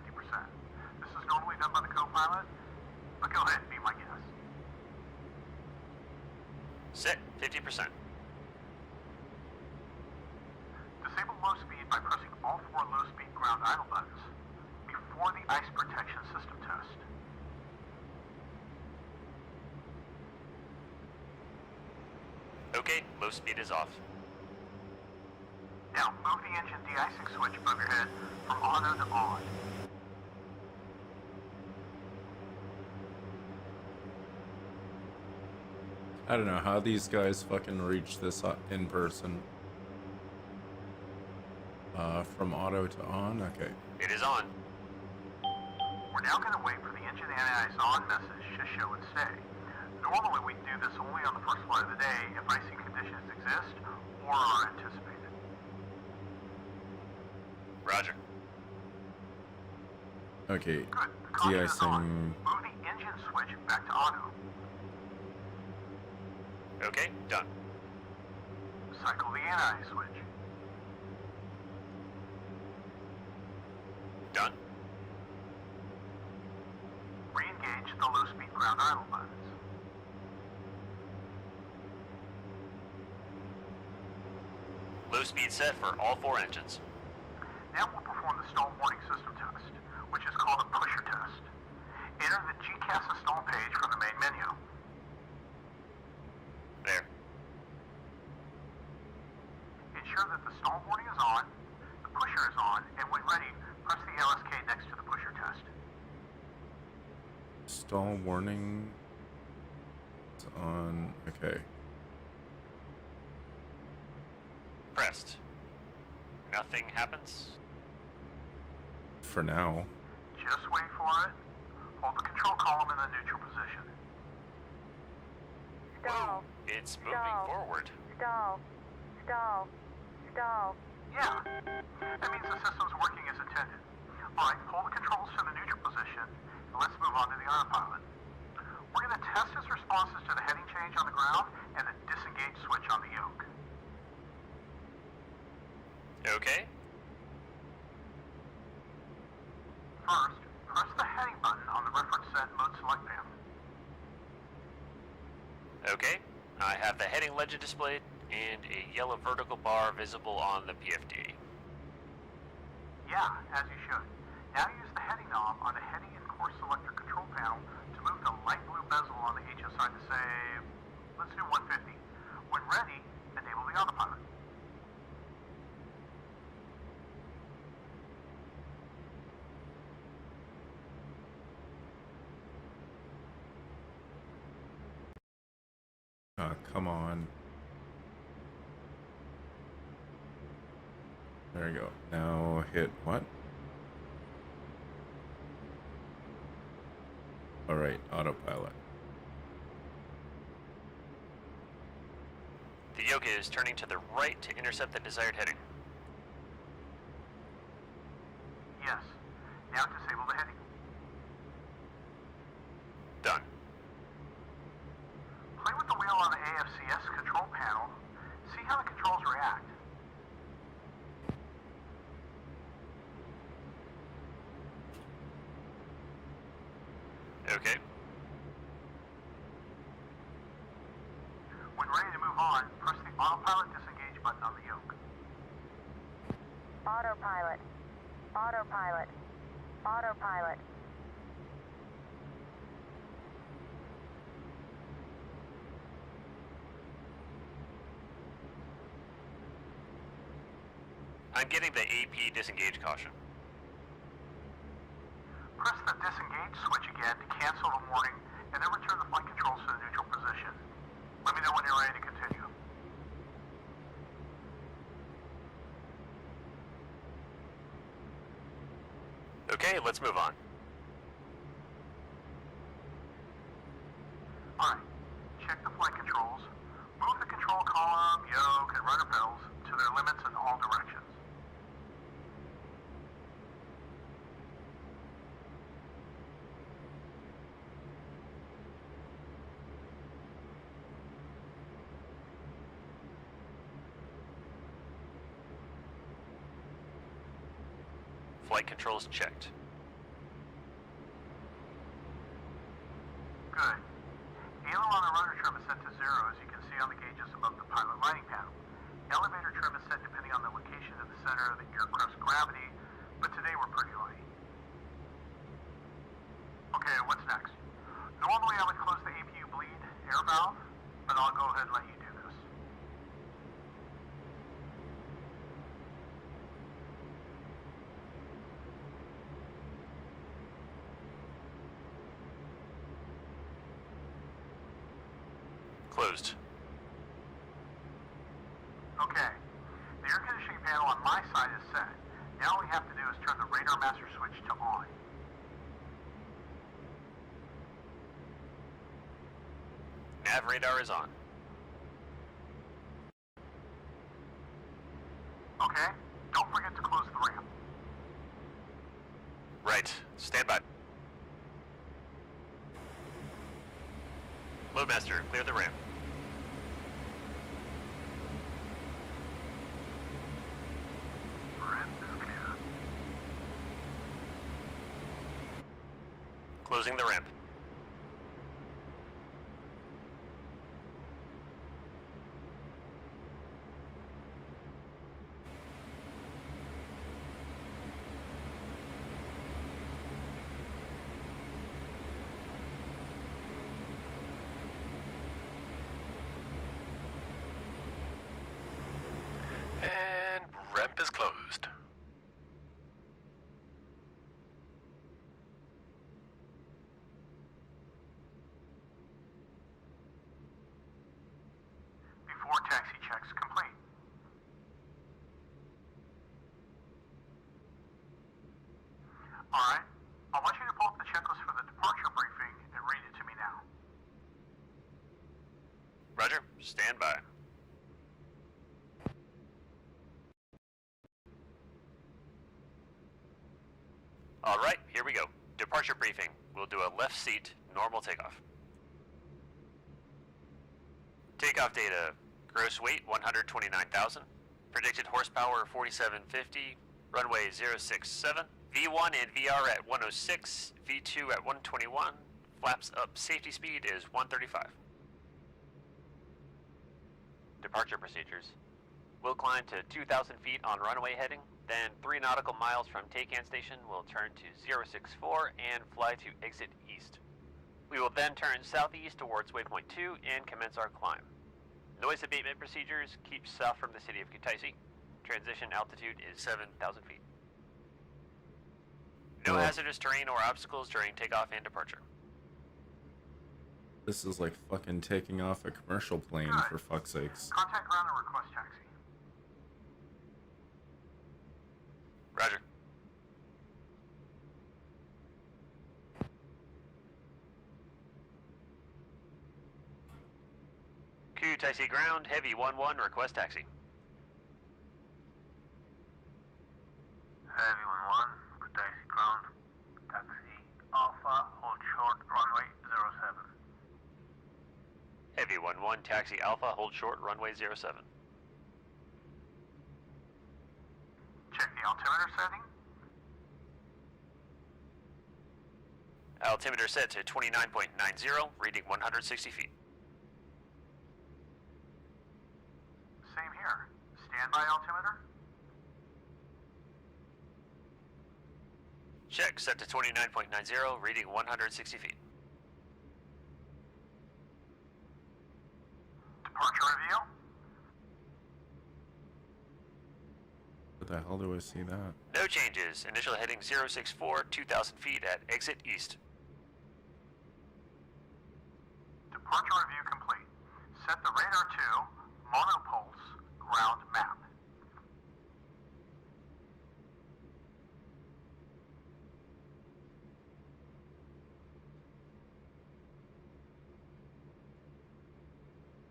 This is normally done by the co-pilot, but go ahead and be my guest. Set 50%. Disable low speed by pressing all 4 low speed ground idle buttons before the ice protection system test. Okay, low speed is off. Now move the engine de-icing switch above your head from auto to on. I don't know how these guys fucking reach this in person. From auto to on. Okay. It is on. We're now going to wait for the engine anti-ice on message to show and stay. Normally we do this only on the first flight of the day if icing conditions exist or are anticipated. Roger. Okay. Good. The caution is on. De-icing. Move the engine switch back to auto. Okay, done. Cycle the anti-ice switch. Done. Re-engage the low-speed ground idle buttons. Low speed set for all 4 engines. Now we'll perform the stall warning system test, which is called a pusher test. Enter the GCAS install page from the main menu. There. Ensure that the stall warning is on, the pusher is on, and when ready, press the LSK next to the pusher test. Stall warning. It's on. Okay. Pressed. Nothing happens. For now. Just wait for it. Hold the control column in the neutral position. Stall. It's moving Stall. forward. Stall. Stall. Stall. Yeah, that means the system's working as intended. Alright, hold the controls to the neutral position, and let's move on to the autopilot. We're going to test its responses to the heading change on the ground and the disengage switch on the yoke. Okay. First, press the heading button on the reference set mode select panel. Okay. I have the heading legend displayed and a yellow vertical bar visible on the PFD. Yeah, as you should. Now use the heading knob on the heading and course selector control panel to move the light blue bezel on the HSI to say, let's do 150. When ready, enable the autopilot. Come on. There we go. Now hit what? Alright, autopilot. The yoke is turning to the right to intercept the desired heading. Yes. Now disable the heading. Done. Play with the wheel on the AFCS control panel. See how the controls react. Okay. When ready to move on, press the autopilot disengage button on the yoke. Autopilot. Autopilot. Autopilot. I'm getting the AP disengage caution. Press the disengage switch again to cancel the warning, and then return the flight controls to the neutral position. Let me know when you're ready to continue. Okay, let's move on. Alright, check the flight controls. Move the control column, yoke, and rudder pedals to their limits in all directions. Flight controls checked. Good. Halo on the rudder trim is set to 0, as you can see on the gauges above the pilot lighting panel. Elevator trim is set depending on the location of the center of closed. Okay. The air conditioning panel on my side is set. Now all we have to do is turn the radar master switch to on. Nav radar is on. Okay? Don't forget to close the ramp. Right. Stand by. Loadmaster, clear the ramp. Ramp is clear. Closing the ramp. And ramp is closed. Before taxi checks complete. Alright, I want you to pull up the checklist for the departure briefing and read it to me now. Roger. Stand by. Alright, here we go. Departure briefing. We'll do a left seat, normal takeoff. Takeoff data. Gross weight 129,000. Predicted horsepower 4750. Runway 067. V1 and VR at 106. V2 at 121. Flaps up. Safety speed is 135. Departure procedures. We'll climb to 2,000 feet on runway heading, then 3 nautical miles from Taycan Station, we'll turn to 064 and fly to exit east. We will then turn southeast towards waypoint 2 and commence our climb. Noise abatement procedures, keep south from the city of Kutaisi. Transition altitude is 7,000 feet. No Well, hazardous terrain or obstacles during takeoff and departure. this is like fucking taking off a commercial plane, for fuck's sakes. Contact ground and request taxi. Roger. Kutaisi ground, heavy 1-1, request taxi. Heavy 1-1, taxi ground. Taxi Alpha, hold short, runway 07. Heavy 1-1, taxi Alpha, hold short, runway 07. Check the altimeter setting. Altimeter set to 29.90, reading 160 feet. Same here. Standby altimeter. Check set to 29.90, reading 160 feet. Departure review. What the hell do I see that? No changes. Initial heading 064, 2,000 feet at exit east. Departure review complete. Set the radar to monopulse ground map.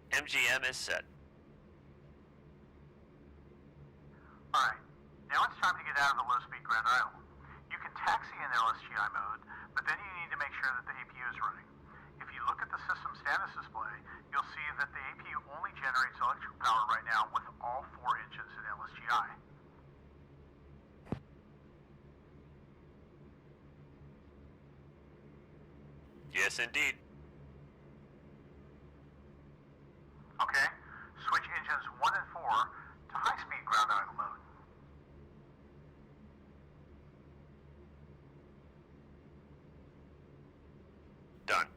MGM is set. Alright, now it's time to get out of the low-speed ground idle. You can taxi in LSGI mode, but then you need to make sure that the APU is running. If you look at the system status display, you'll see that the APU only generates electrical power right now with all 4 engines in LSGI. Yes, indeed. Okay, switch engines 1 and 4 to high-speed ground idle mode. Done.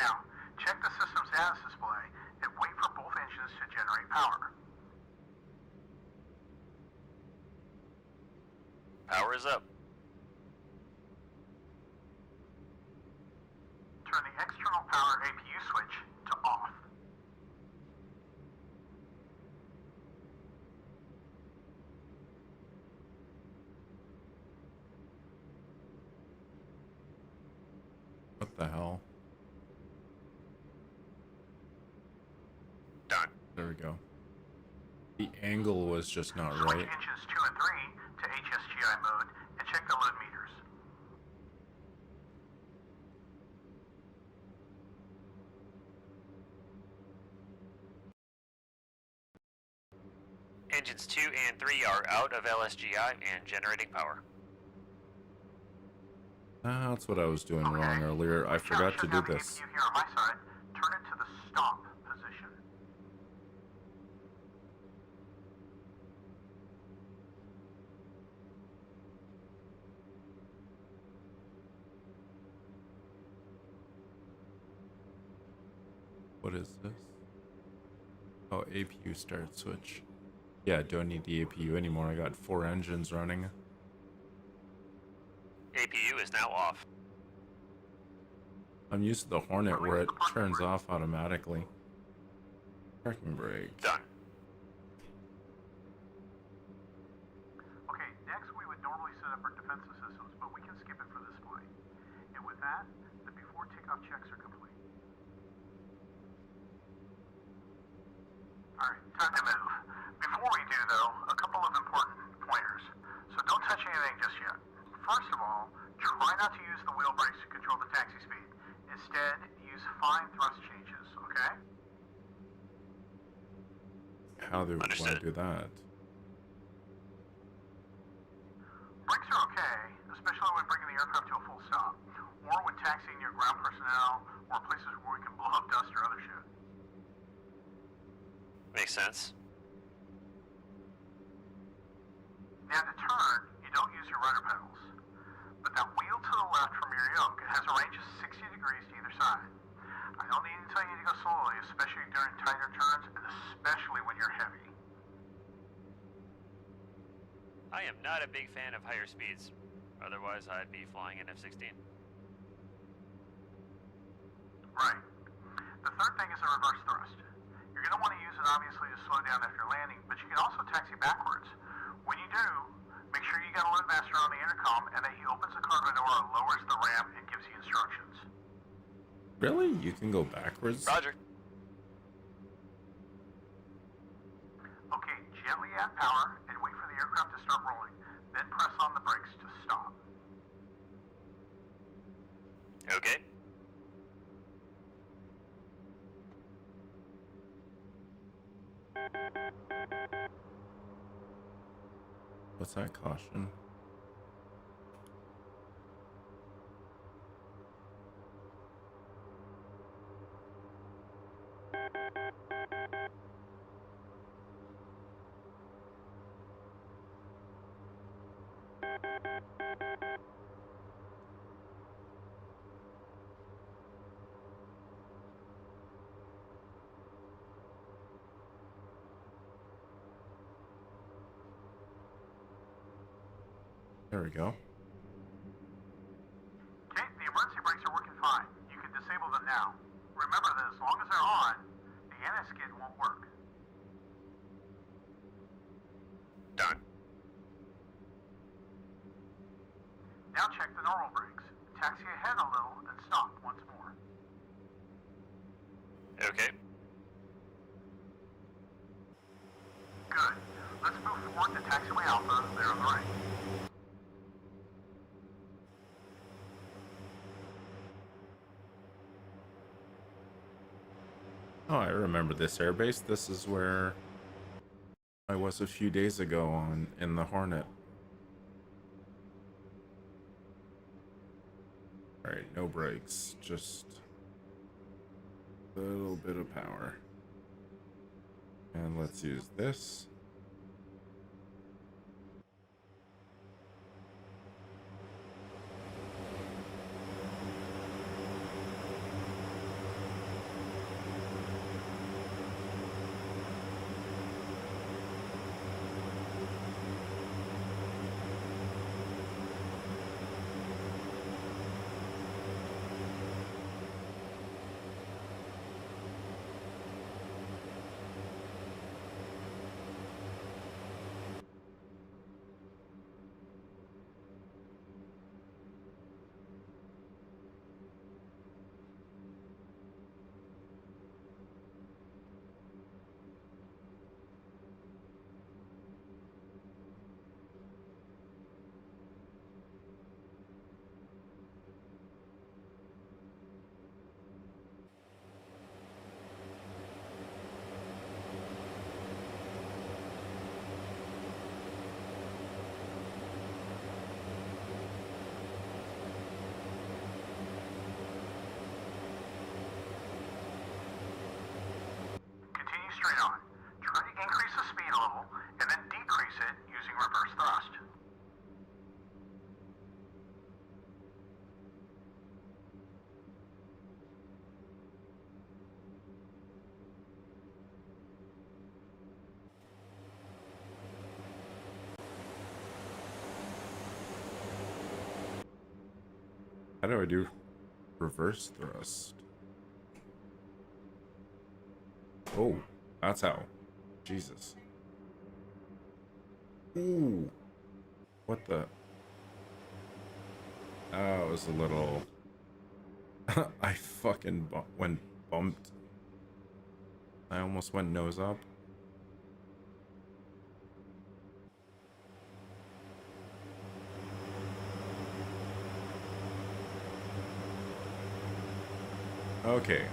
Now, check the system status display and wait for both engines to generate power. Power is up. Turn the What the hell? Done. There we go. The angle was just not Switch right. engines 2 and 3 to HSGI mode and check the load meters. Engines 2 and 3 are out of LSGI and generating power. That's what I was doing wrong Okay. earlier. I forgot to Shut do down the this. APU here on my side. Turn it to the stop position. What is this? Oh, APU start switch. Yeah, I don't need the APU anymore. I got 4 engines running. APU is now off. I'm used to the Hornet where it turns off automatically. Parking brake. Done. Okay, next we would normally set up our defensive systems, but we can skip it for this flight. And with that, the before takeoff checks are complete. Alright, time to move. Before we do though, a couple of important pointers. So don't touch anything just yet. First of all, try not to use the wheel brakes to control the taxi speed. Instead, use fine thrust changes, okay? How do I Understood. do that? Brakes are okay, especially when bringing the aircraft to a full stop, or when taxiing near ground personnel, or places where we can blow up dust or other shit. Makes sense. Now to turn, you don't use your rudder pedals. But that wheel to the left from your yoke has a range of 60 degrees to either side. I don't need to tell you to go slowly, especially during tighter turns, and especially when you're heavy. I am not a big fan of higher speeds. Otherwise, I'd be flying an F-16. Right. The third thing is the reverse thrust. You're going to want to use it obviously to slow down after landing, but you can also taxi backwards. When you do, make sure you got a loadmaster on the intercom and that he opens the cargo door, lowers the ramp, and gives you instructions. Really? You can go backwards? Roger. Okay, gently add power and wait for the aircraft to start rolling. Then press on the brakes to stop. Okay. What's that caution? There we go. Okay, the emergency brakes are working fine. You can disable them now. Remember that as long as they're on, the anti-skid won't work. Done. Now check the normal brakes. Taxi ahead a little and stop once more. Okay. Good. Let's move forward to taxiway Alpha there on the right. Oh, I remember this airbase. This is where I was a few days ago in the Hornet. Alright, no brakes, just a little bit of power. And let's use this. do I do reverse thrust? Oh, that's how. Jesus. Ooh. What the? Oh, it was a little... I fucking went bumped. I almost went nose up. Okay.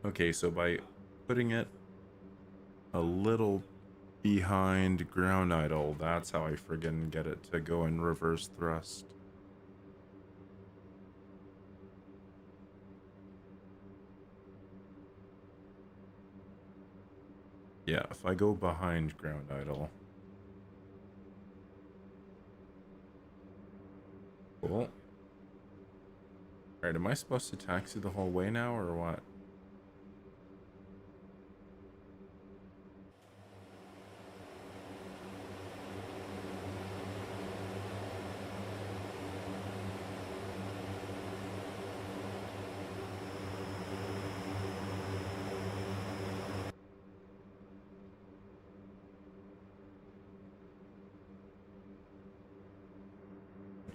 Okay, so by putting it a little behind ground idle, that's how I friggin' get it to go in reverse thrust. Yeah, if I go behind ground idle. Cool. Alright, am I supposed to taxi the whole way now, or what?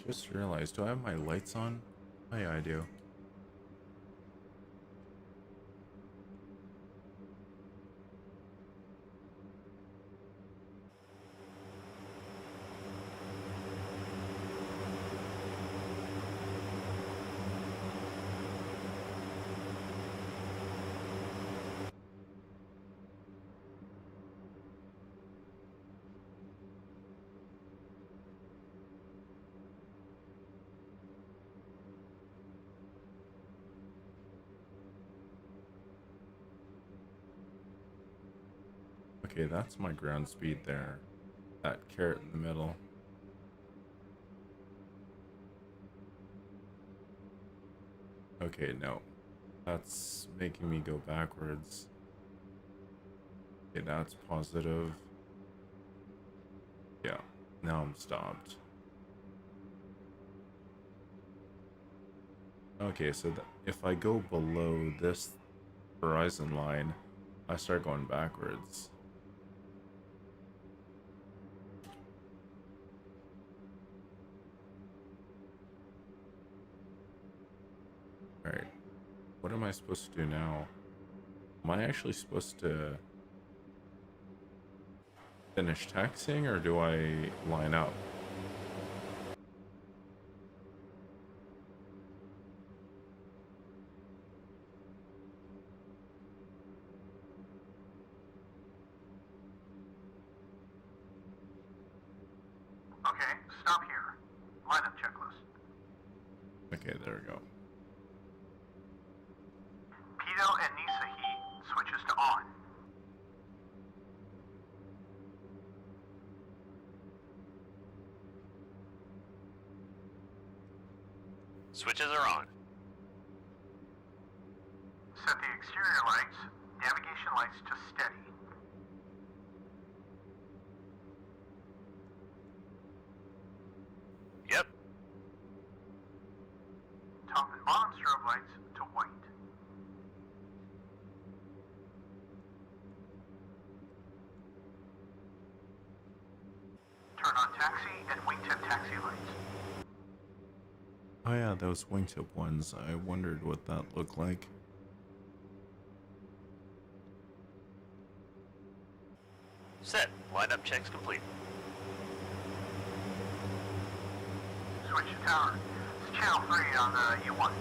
Just realized, do I have my lights on? Oh yeah, I do. Okay, that's my ground speed there. That carrot in the middle. Okay, no. That's making me go backwards. Okay, that's positive. Yeah, now I'm stopped. Okay, so if I go below this horizon line, I start going backwards. Alright, what am I supposed to do now? Am I actually supposed to finish taxiing, or do I line up? Okay, stop here. Lineup checklist. Okay, there we go. Pitot and Nisa heat switches to on. Switches are on. Set the exterior lights, navigation lights to steady. Yep. Top and bottom strobe lights to white. Turn on taxi and wingtip taxi lights. Oh yeah, those wingtip ones. I wondered what that looked like. Set. Lineup checks complete. Switch to tower. It's channel 3 on the U1.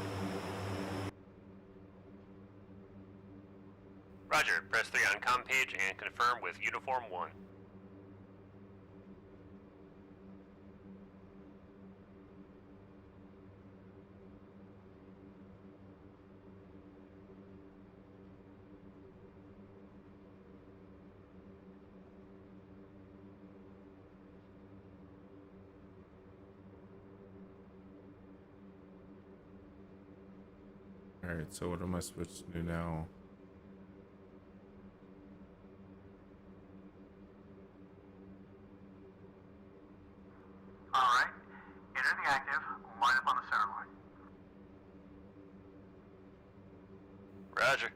Roger. Press 3 on comm page and confirm with uniform 1. Alright, so what am I supposed to do now? Alright. Enter the active. Line up on the center line. Roger.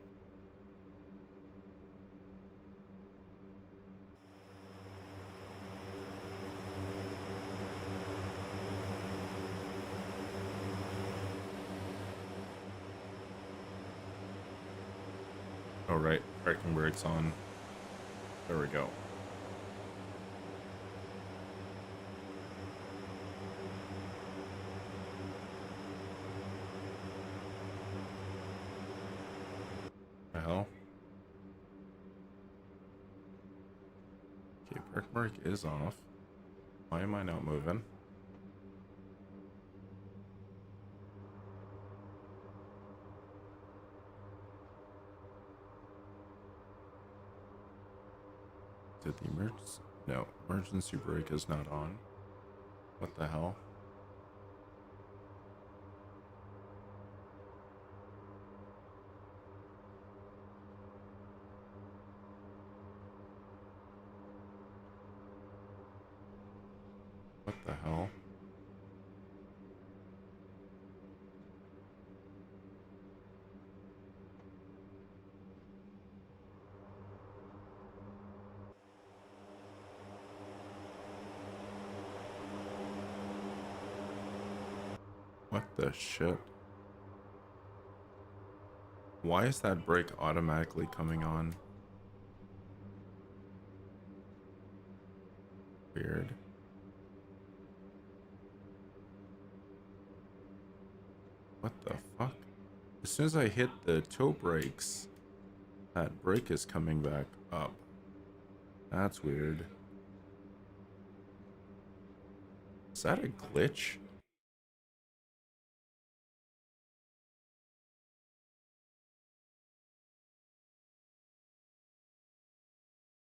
Oh, right. Parking brakes on. There we go. The hell? Okay, park brake is off. Why am I not moving? Did the emergency? No, emergency brake is not on. What the hell? What the hell? What the shit? Why is that brake automatically coming on? Weird. What the fuck? As soon as I hit the toe brakes, that brake is coming back up. That's weird. Is that a glitch?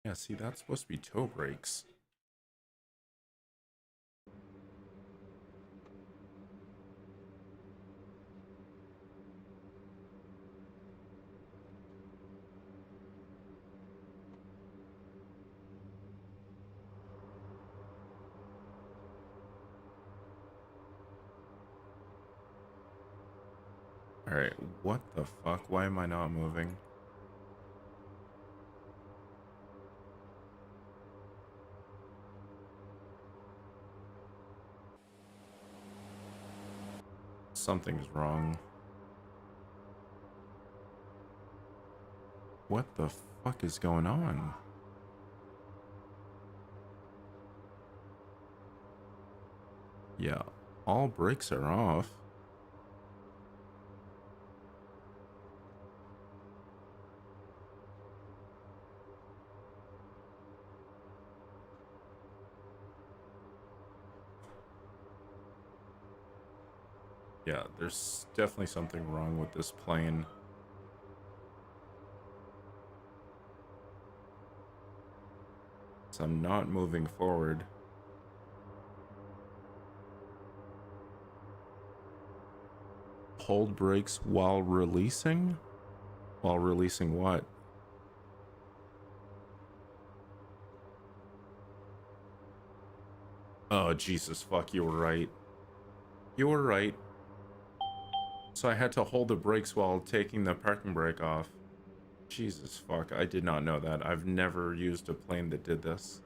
Yeah, see, that's supposed to be toe brakes. Alright, what the fuck? Why am I not moving? Something's wrong. What the fuck is going on? Yeah, all brakes are off. Yeah, there's definitely something wrong with this plane. So I'm not moving forward. Hold brakes while releasing? While releasing what? Oh, Jesus, fuck, you were right. You were right. So I had to hold the brakes while taking the parking brake off. Jesus fuck, I did not know that. I've never used a plane that did this.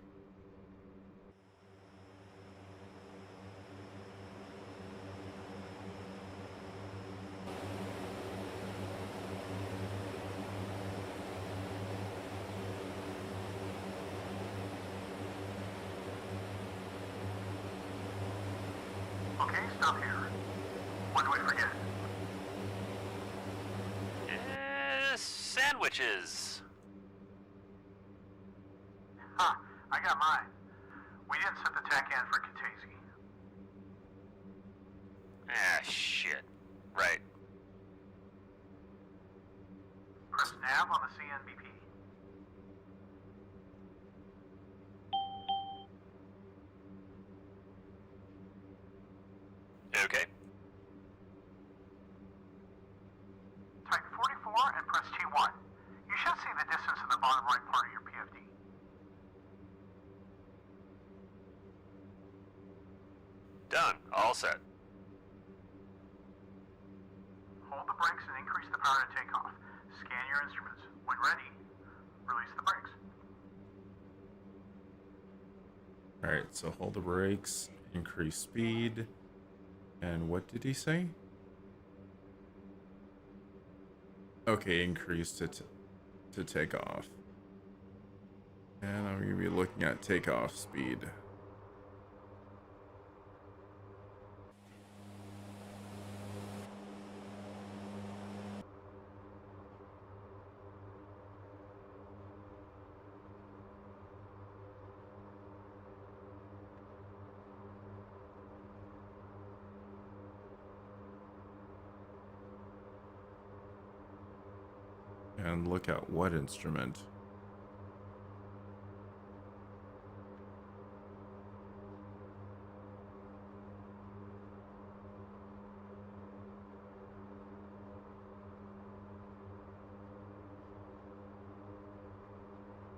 Okay, stop here. What do we forget? Sandwiches. Huh, I got mine. We didn't set the tech in for Katesi. Ah, shit. Right. Press nav on the CNBP. Okay. and press T1. You should see the distance in the bottom right part of your PFD. Done. All set. Hold the brakes and increase the power to take off. Scan your instruments. When ready, release the brakes. Alright, so hold the brakes, increase speed, and what did he say? Okay, increase it to take off. And I'm going to be looking at takeoff speed. And look at what instrument.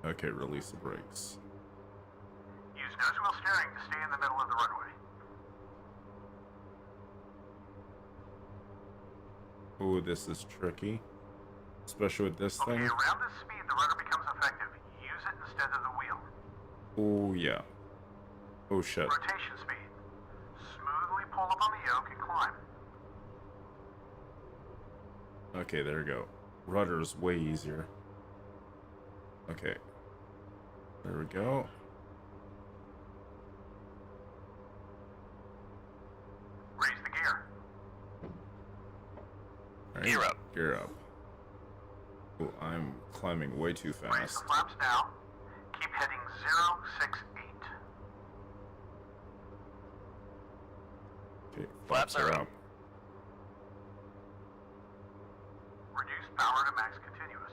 Okay, release the brakes. Use nose wheel steering to stay in the middle of the runway. Oh, this is tricky. Especially with this Okay, thing. around this speed, the rudder becomes effective. Use it instead of the wheel. Oh, yeah. Oh, shit. Rotation speed. Smoothly pull up on the yoke and climb. Okay, there we go. Rudder's way easier. Okay. There we go. Raise the gear. All right, Gear up. Gear up. Oh, I'm climbing way too Raise fast. the flaps now. Keep heading 068. Okay, Flaps are up. Reduce power to max continuous.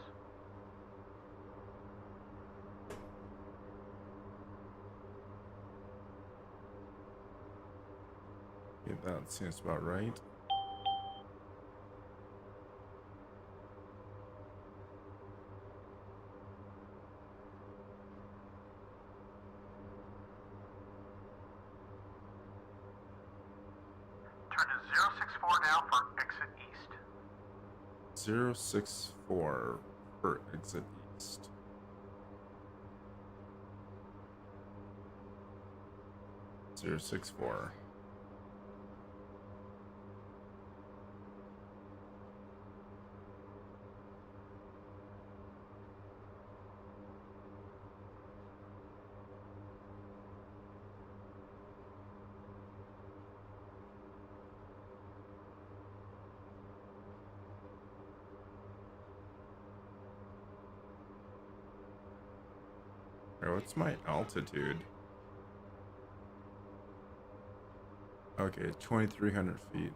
Okay, that seems about right. Turn to 064 now for exit east. 064 for exit east. Zero 64. What's my altitude? Okay, 2,300 feet.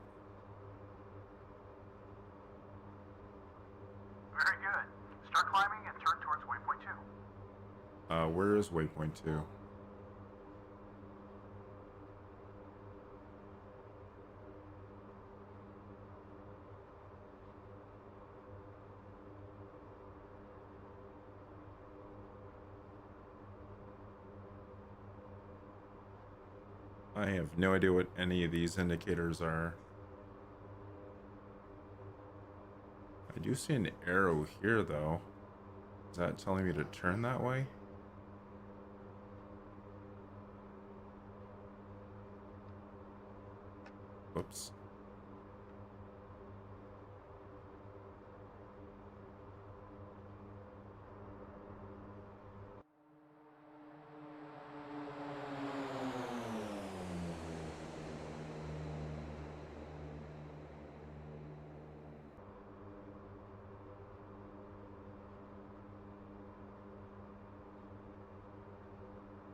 Very good. Start climbing and turn towards waypoint 2. Where is waypoint 2? I have no idea what any of these indicators are. I do see an arrow here, though. Is that telling me to turn that way? Whoops.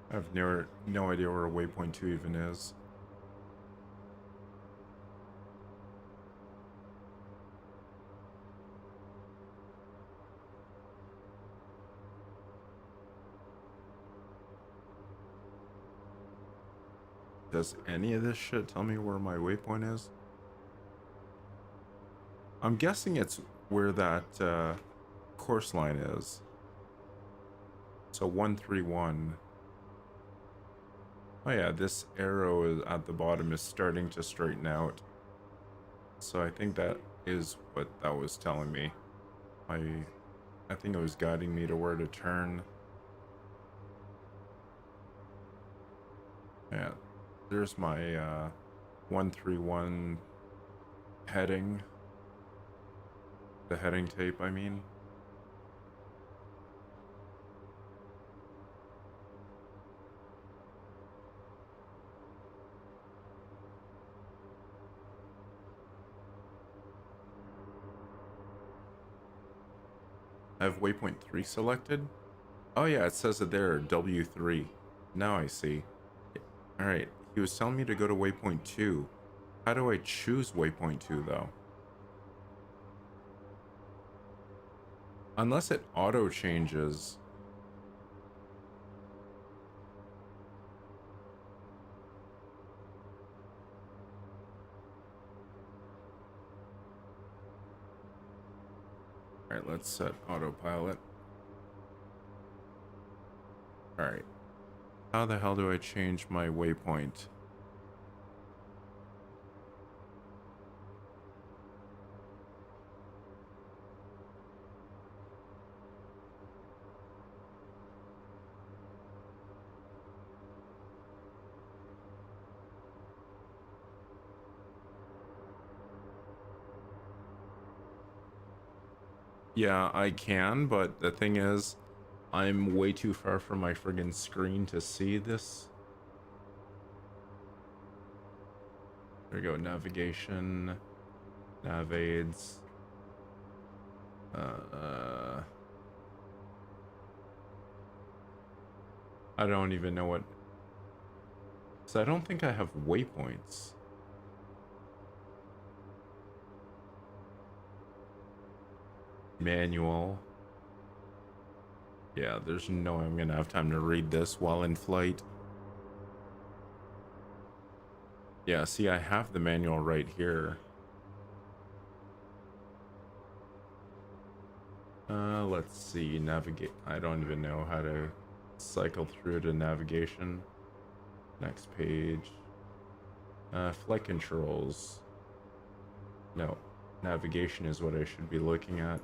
I have no idea where waypoint 2 even is. Does any of this shit tell me where my waypoint is? I'm guessing it's where that course line is. So 131. Oh yeah, this arrow is at the bottom is starting to straighten out. So I think that is what that was telling me. I think it was guiding me to where to turn. Yeah, there's my 131 heading. The heading tape, I mean. I have waypoint 3 selected. Oh yeah, it says it there, W3. Now I see. Alright, he was telling me to go to waypoint 2. How do I choose waypoint 2 though? Unless it auto changes. Alright, let's set autopilot. Alright. How the hell do I change my waypoint? Yeah, I can, but the thing is, I'm way too far from my friggin' screen to see this. There we go, navigation, nav aids. I don't even know what... So I don't think I have waypoints. Manual. Yeah, there's no way I'm gonna have time to read this while in flight. Yeah, see, I have the manual right here. Let's see, navigate. I don't even know how to cycle through to navigation. Next page. Flight controls. No, navigation is what I should be looking at.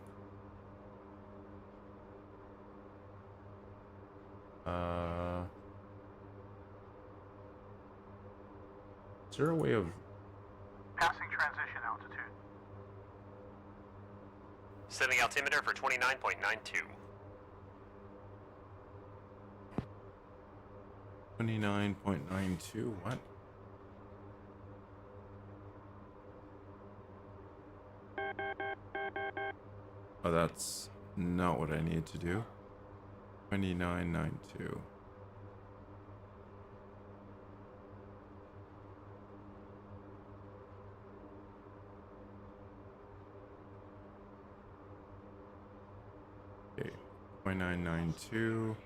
Is there a way of... Passing transition altitude. Setting altimeter for 29.92. 29.92, what? Oh, that's not what I need to do. 29.92. Okay, 2992.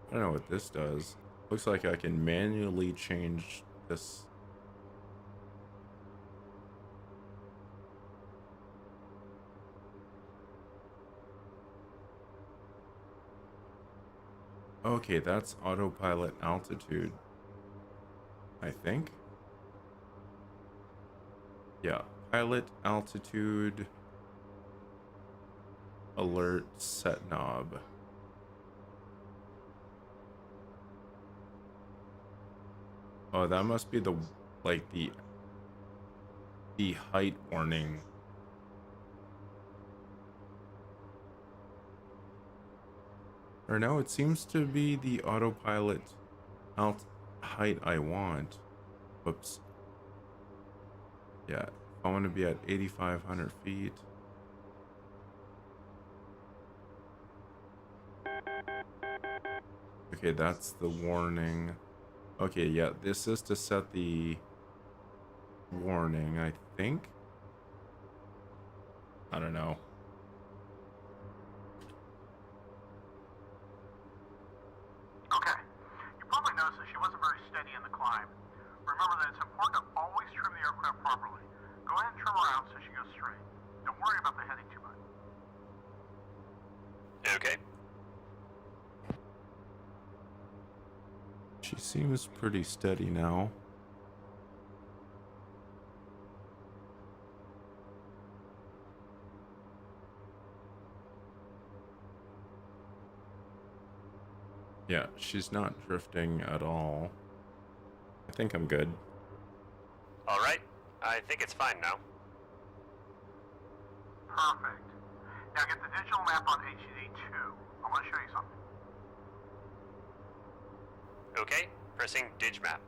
I don't know what this does. Looks like I can manually change this. Okay, that's autopilot altitude, I think. Yeah, pilot altitude alert set knob. Oh, that must be the like the height warning. Or no, it seems to be the autopilot height I want. Whoops. Yeah, I want to be at 8,500 feet. Okay, that's the warning. Okay, yeah, this is to set the warning, I think. I don't know. Okay. You probably noticed that she wasn't very steady in the climb. Remember that it's important to always trim the aircraft properly. Go ahead and trim her out so she goes straight. Don't worry about the heading too much. Okay. She seems pretty steady now. Yeah, she's not drifting at all. I think I'm good. All right. I think it's fine now. Perfect. Now get the digital map on HDD2. I want to show you something. Okay. Pressing Dig Map.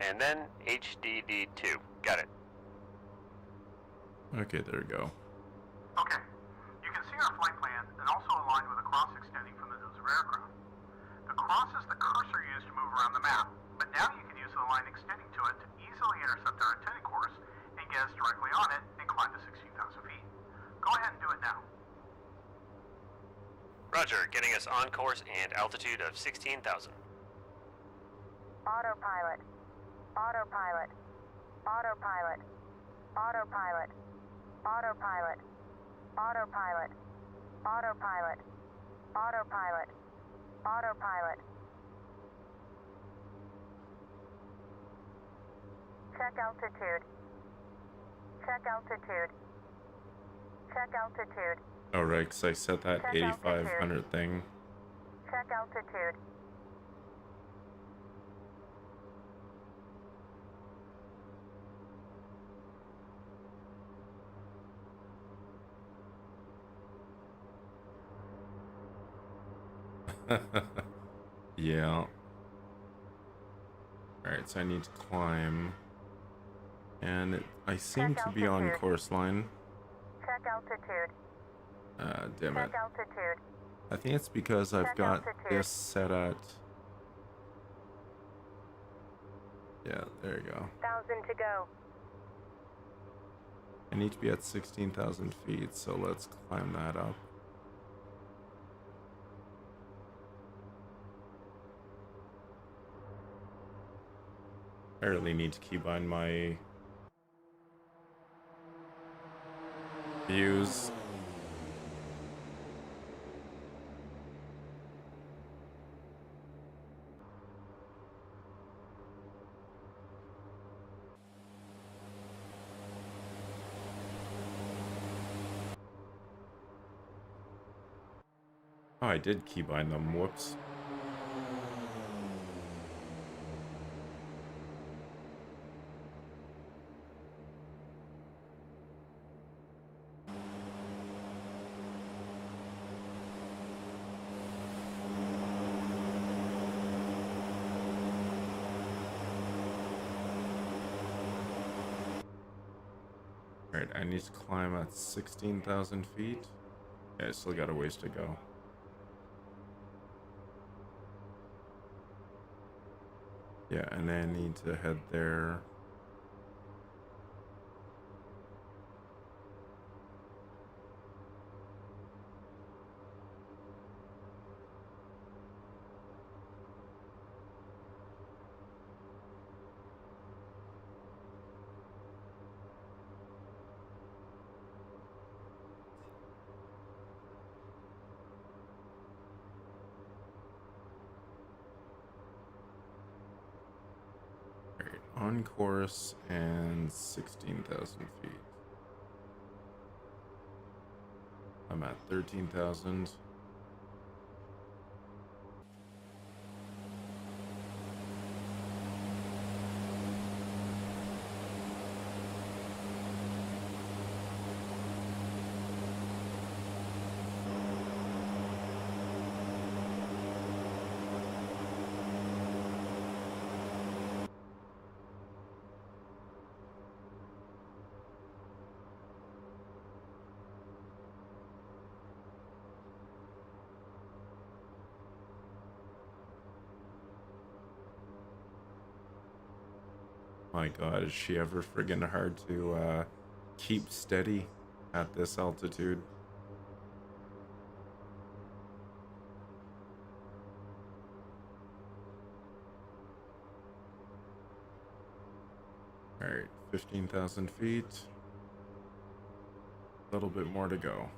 And then HDD2. Got it. Okay, there we go. Okay. You can see our flight plan and also aligned with a cross extending from the nose of aircraft. The cross is the cursor used to move around the map, but now you can use the line extending to it to easily intercept our antenna course and get us directly on it and climb to 16,000 feet. Go ahead and do it now. Roger, getting us on course and altitude of 16,000. Autopilot. Autopilot. Autopilot. Autopilot. Autopilot. Autopilot. Autopilot. Autopilot. Autopilot. Check altitude. Check altitude. Check altitude. Oh, right, because I set that Check 8,500 thing. Check altitude. Yeah. Alright, so I need to climb. And I seem to be on altitude. course line. Check altitude. Damn it. Check altitude. I think it's because I've Check got altitude. this set at... Yeah, there you go. 1,000 to go. I need to be at 16,000 feet, so let's climb that up. I really need to keybind my views. Oh, I did keybind them. Whoops. Alright, I need to climb at 16,000 feet. Yeah, I still got a ways to go. Yeah, and then I need to head there. Alright, on course and 16,000 feet. I'm at 13,000. My god, is she ever friggin' hard to keep steady at this altitude? Alright, 15,000 feet. A little bit more to go.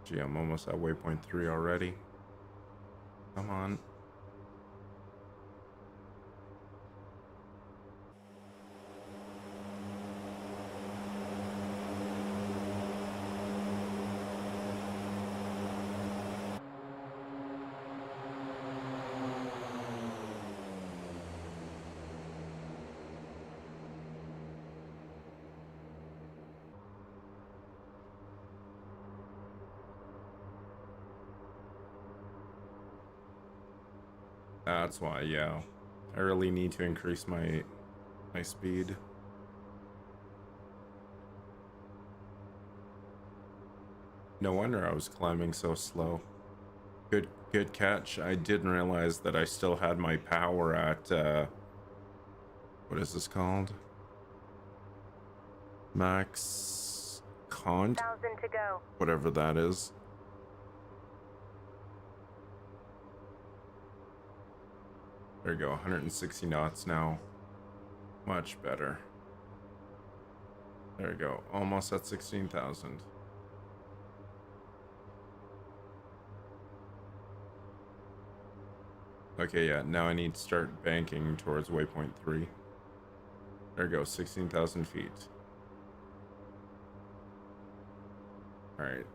Gee, I'm almost at waypoint 3 already. Come on. That's why, yeah. I really need to increase my speed. No wonder I was climbing so slow. Good catch. I didn't realize that I still had my power at what is this called? Max Cont? 1,000 to go. Whatever that is. There you go, 160 knots now. Much better. There you go, almost at 16,000. Okay, yeah, now I need to start banking towards waypoint 3. There you go, 16,000 feet. Alright.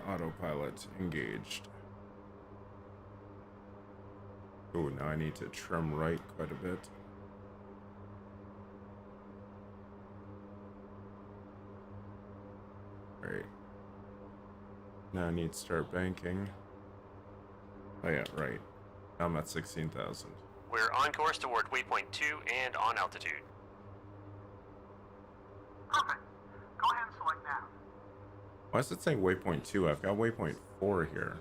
Autopilot engaged. Oh, now I need to trim right quite a bit. Alright. Now I need to start banking. Oh yeah, right. I'm at 16,000. We're on course toward waypoint 2 and on altitude. Perfect. Go ahead and select now. Why is it saying waypoint 2? I've got waypoint 4 here.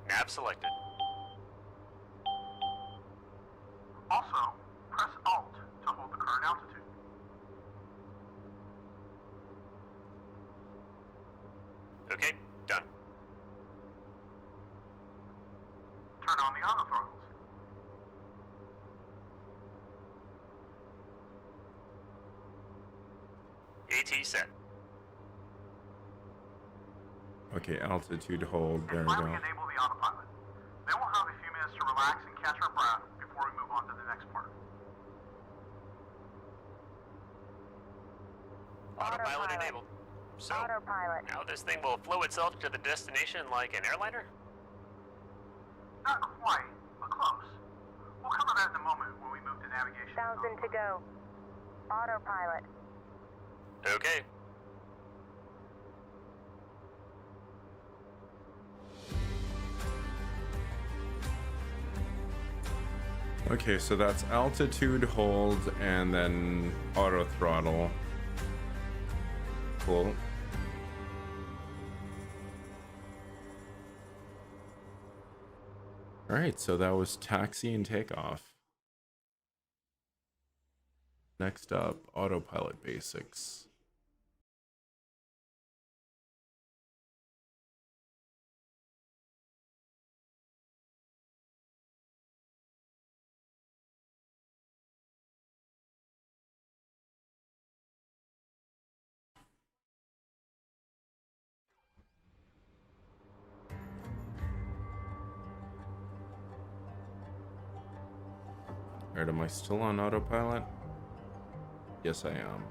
Nav selected. Also, press Alt to hold the current altitude. Okay, done. Turn on the auto throttles. AT set. Okay, altitude hold. There And we finally go. enable the autopilot. Then we'll have a few minutes to relax and catch our breath before we move on to the next part. Autopilot Autopilot. enabled. So, Autopilot. now this thing will flow itself to the destination like an airliner? Not quite, but close. We'll cover that in a moment when we move to navigation. 1,000 to go. Autopilot. Okay. Okay, so that's altitude hold and then auto throttle. Cool. Alright, so that was taxi and takeoff. Next up, autopilot basics. Alright, am I still on autopilot? Yes, I am.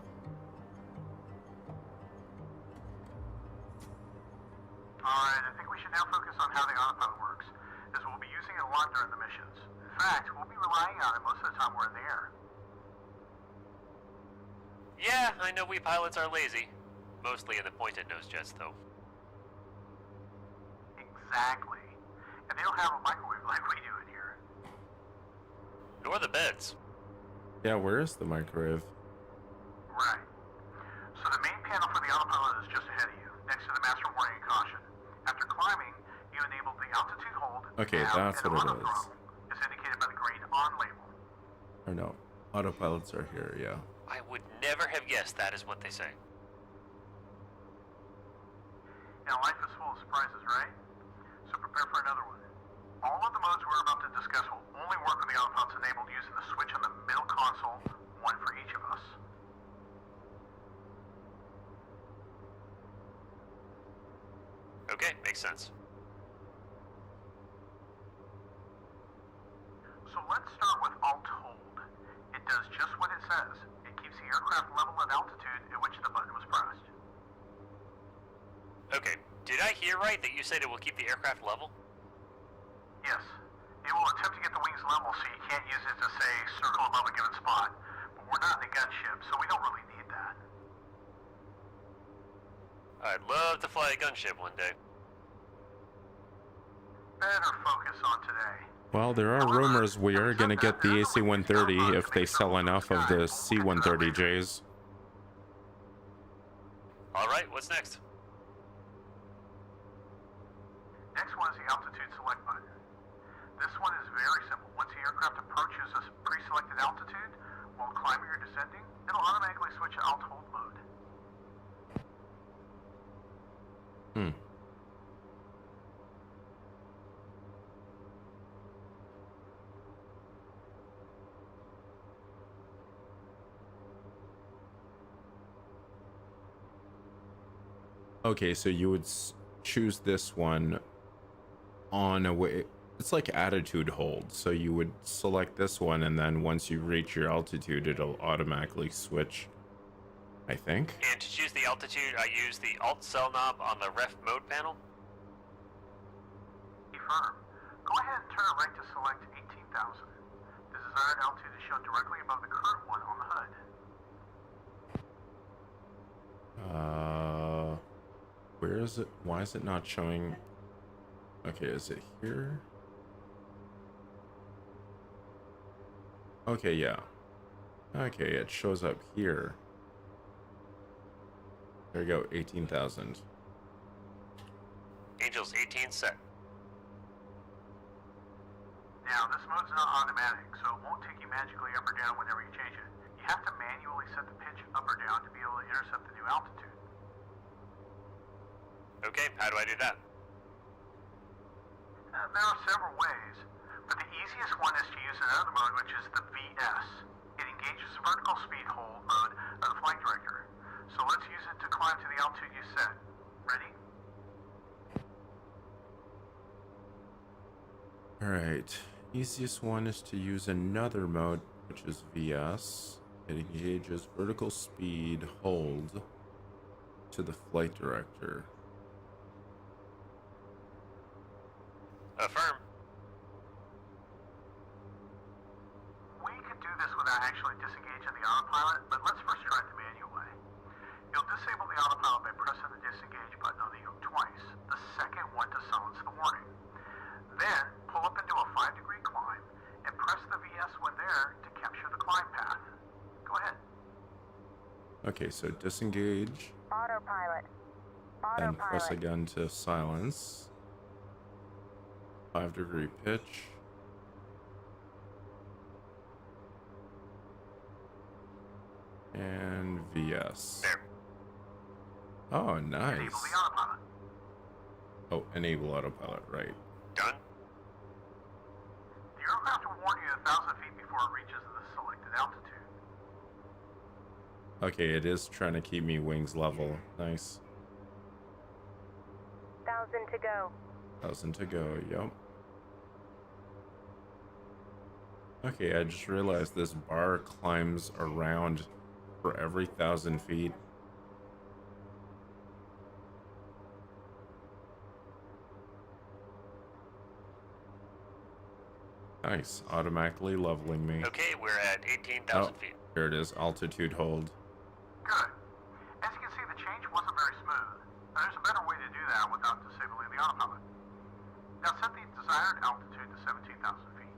Alright, I think we should now focus on how the autopilot works, as we'll be using it a lot during the missions. In fact, we'll be relying on it most of the time we're in the air. Yeah, I know we pilots are lazy. Mostly in the pointed nose jets, though. Exactly. And they don't have a microwave like we do in here. Nor the beds. Yeah, where is the microwave? Right. So the main panel for the autopilot is just ahead of you, next to the master warning and caution. After climbing, you enable the altitude hold. Okay, nav, that's and what it auto is. throttle is indicated by the green on label. Or no, autopilots are here, yeah. I would never have guessed that is what they say. Now life is full of surprises, right? So prepare for another one. All of the modes we're about to discuss will only work when the autopilot's enabled using the switch on the middle console, one for each of us. Okay, makes sense. So let's start with Alt Hold. It does just what it says. It keeps the aircraft level at altitude at which the button was pressed. Okay, did I hear right that you said it will keep the aircraft level? Yes. It will attempt to get the wings level so you can't use it to, say, circle above a given spot. But we're not in a gunship, so we don't really need that. I'd love to fly a gunship one day. Better focus on today. Well, there are rumors we are going to get the AC-130 if they sell enough of the C-130Js. Alright, what's next? Next one is the altitude select button. This one is very simple. Once the aircraft approaches a pre-selected altitude, while climbing or descending, it'll automatically switch to Alt Hold mode. Okay, so you would choose this one on a way. It's like attitude hold. So you would select this one, and then once you reach your altitude, it'll automatically switch, I think. And to choose the altitude, I use the Alt cell knob on the ref mode panel. Confirm. Go ahead and turn it right to select 18,000. The desired altitude is shown directly above the current one on the HUD. Where is it? Why is it not showing? Okay, is it here? Okay, yeah. Okay, it shows up here. There you go, 18,000. Angels 18 set. Now, this mode's not automatic, so it won't take you magically up or down whenever you change it. You have to manually set the pitch up or down to be able to intercept the new altitude. Okay, how do I do that? There are several ways, but the easiest one is to use another mode, which is the VS. It engages the vertical speed hold mode of the flight director. So let's use it to climb to the altitude you set. Ready? Alright, easiest one is to use another mode, which is VS. It engages vertical speed hold to the flight director. Affirm. We could do this without actually disengaging the autopilot, but let's first try it the manual way. You'll disable the autopilot by pressing the disengage button on the yoke twice, the second one to silence the warning. Then, pull up into a 5-degree climb, and press the VS when there to capture the climb path. Go ahead. Okay, so disengage, Autopilot. then press Autopilot. again to silence. 5-degree pitch. And VS. There. Oh, Enable nice. the autopilot. Oh, enable autopilot, right. Done? The aircraft will warn you 1,000 feet before it reaches the selected altitude. Okay, it is trying to keep me wings level. Nice. 1,000 to go. 1,000 to go, yep. Okay, I just realized this bar climbs around for every 1,000 feet. Nice, automatically leveling me. Okay, we're at 18,000 feet. Here it is, altitude hold. Good. As you can see, the change wasn't very smooth. There's a better way to do that without disabling the autopilot. Now set the desired altitude to 17,000 feet.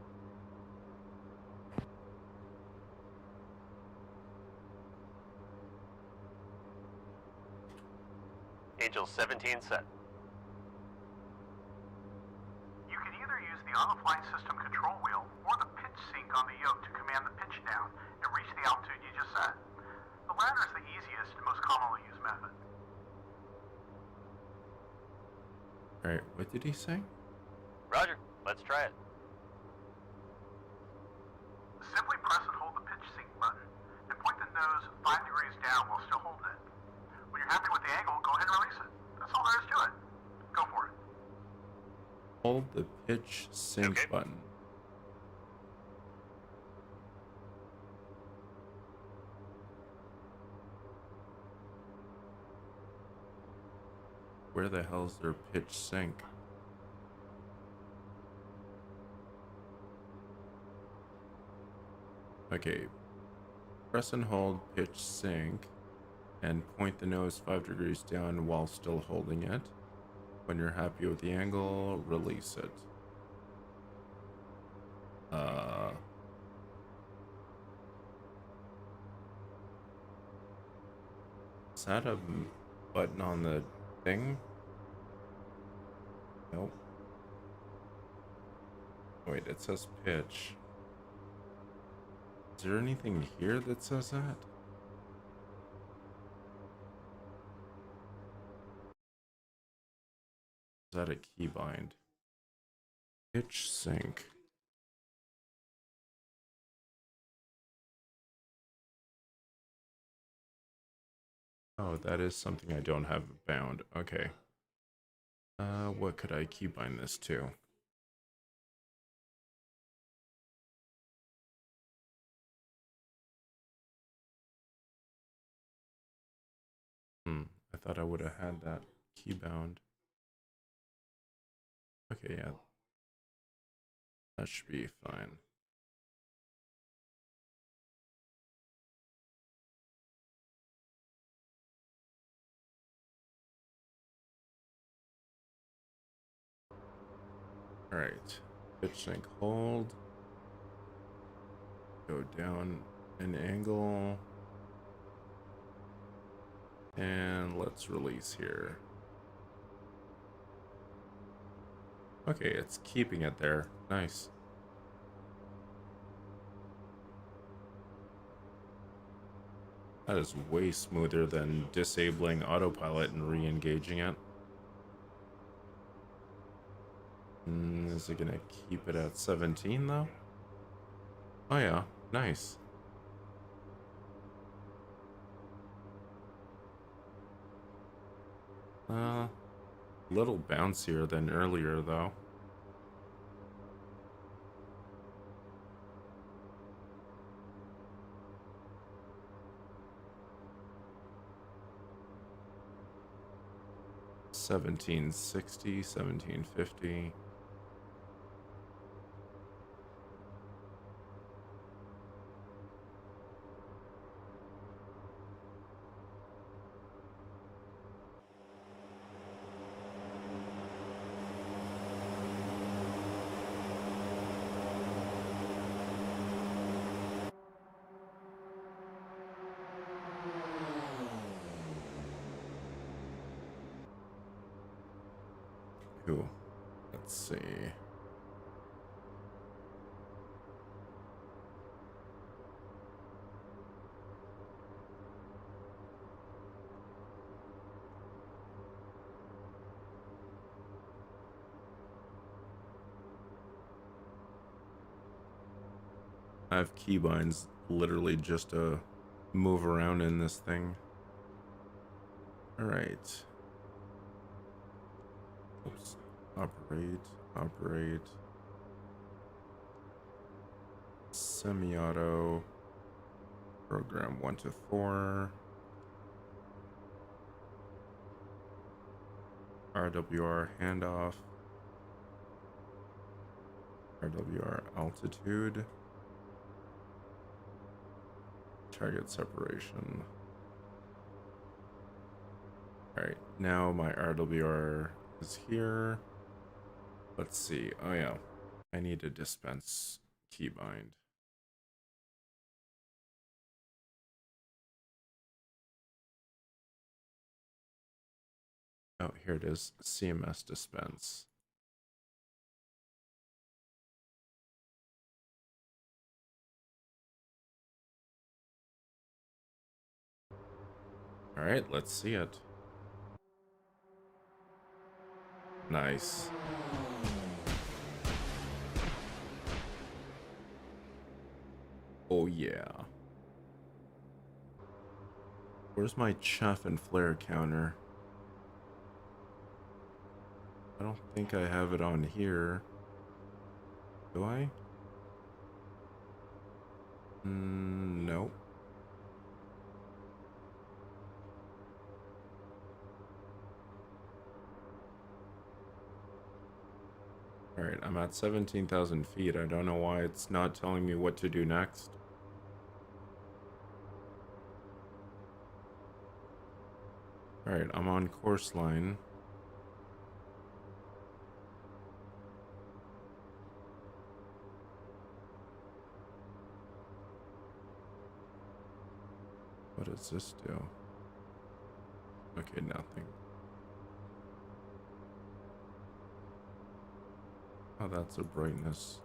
Angel 17 set. You can either use the on-the-flight system control wheel or the pitch sync on the yoke to command the pitch down and reach the altitude you just set. The latter is the easiest and most commonly used method. Alright, what did he say? Roger. Let's try it. Simply press and hold the pitch sink button and point the nose 5 degrees down while still holding it. When you're happy with the angle, go ahead and release it. That's all there is to it. Go for it. Hold the pitch sync Okay. button. Where the hell's their pitch sync? Okay. Press and hold pitch sync and point the nose 5 degrees down while still holding it. When you're happy with the angle, release it. Is that a button on the thing? Nope. Wait, it says pitch. Is there anything here that says that? Is that a keybind? Pitch sync. Oh, that is something I don't have bound. Okay. What could I keybind this to? I thought I would have had that keybound. Okay, yeah. That should be fine. Alright. Pitch sync hold. Go down an angle. And let's release here. Okay, it's keeping it there. Nice. That is way smoother than disabling autopilot and re-engaging it. Is it gonna keep it at 17 though? Oh yeah, nice. Little bouncier than earlier though. $17.60, $17.50. Cool. Let's see. I have keybinds literally just to move around in this thing. All right. Oops. Operate. Semi-auto. Program 1 to 4. RWR handoff. RWR altitude. Target separation. Alright, now my RWR is here. Let's see. Oh yeah, I need to dispense keybind. Oh, here it is. CMS dispense. All right, let's see it. Nice. Oh yeah. Where's my chaff and flare counter? I don't think I have it on here. Do I? Nope. Alright, I'm at 17,000 feet. I don't know why it's not telling me what to do next. Alright, I'm on course line. What does this do? Okay, nothing. Oh, that's a brightness.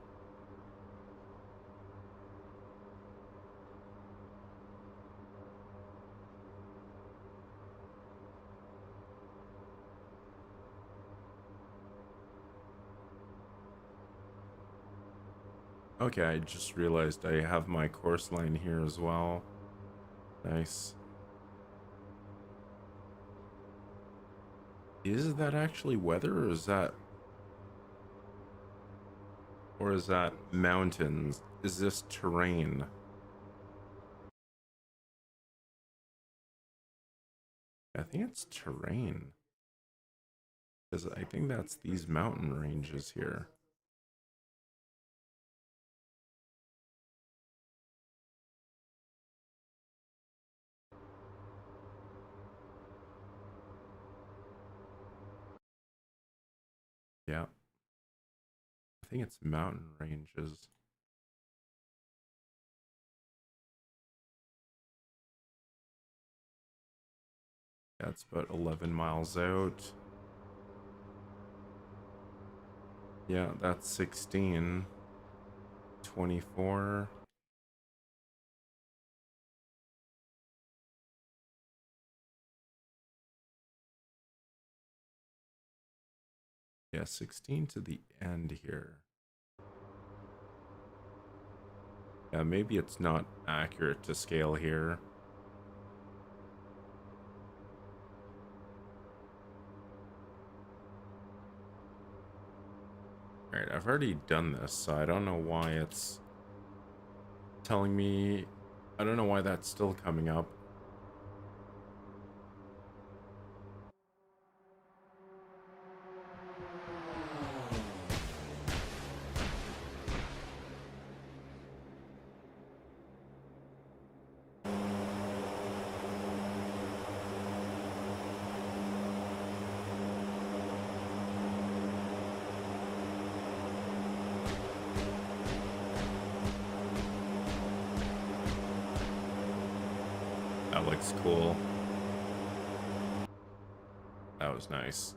Okay, I just realized I have my course line here as well. Nice. Is that actually weather, or is that... Or is that mountains? Is this terrain? I think it's terrain. Because I think that's these mountain ranges here. Yeah. I think it's mountain ranges. That's about 11 miles out. Yeah, that's 16. 24. Yeah, 16 to the end here. Yeah, maybe it's not accurate to scale here. Alright, I've already done this, so I don't know why it's telling me... I don't know why that's still coming up. That looks cool. That was nice.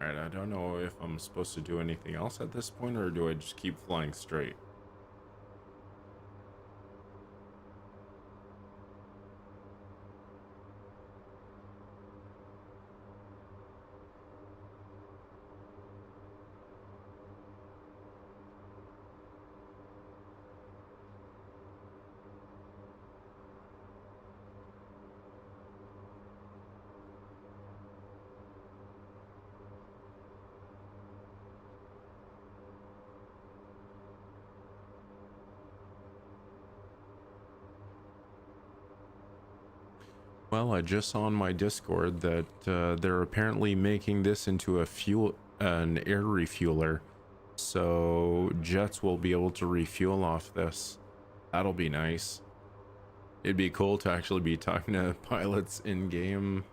Alright, I don't know if I'm supposed to do anything else at this point, or do I just keep flying straight? Well, I just saw on my Discord that they're apparently making this into an air refueler, so jets will be able to refuel off this. That'll be nice. It'd be cool to actually be talking to pilots in game.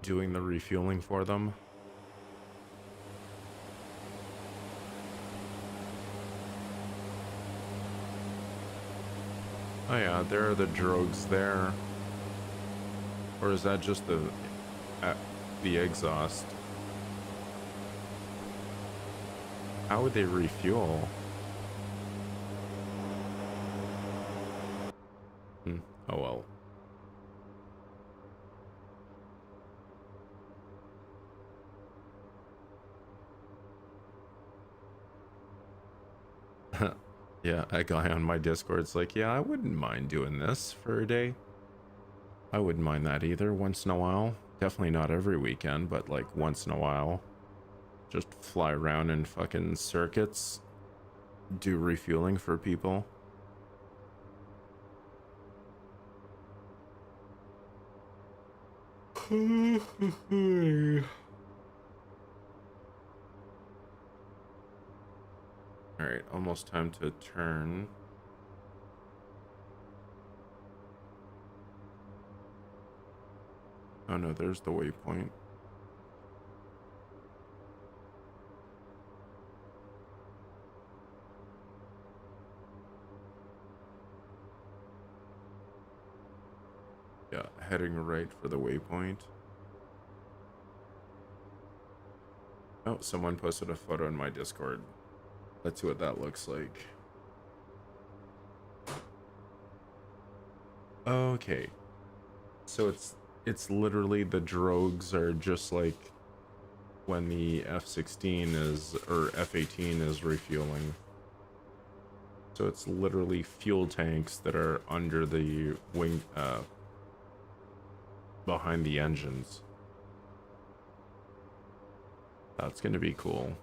doing the refueling for them. Oh yeah, there are the drogues there. Or is that just the exhaust? How would they refuel? Oh well. Yeah, a guy on my Discord's like, yeah, I wouldn't mind doing this for a day. I wouldn't mind that either, once in a while. Definitely not every weekend, but like once in a while. Just fly around in fucking circuits. Do refueling for people. Alright, almost time to turn. Oh no, there's the waypoint. Yeah, heading right for the waypoint. Oh, someone posted a photo in my Discord. Let's see what that looks like. Okay. So it's literally the drogues are just like when the F-16 is, or F-18 is refueling. So it's literally fuel tanks that are under the wing, behind the engines. That's gonna be cool.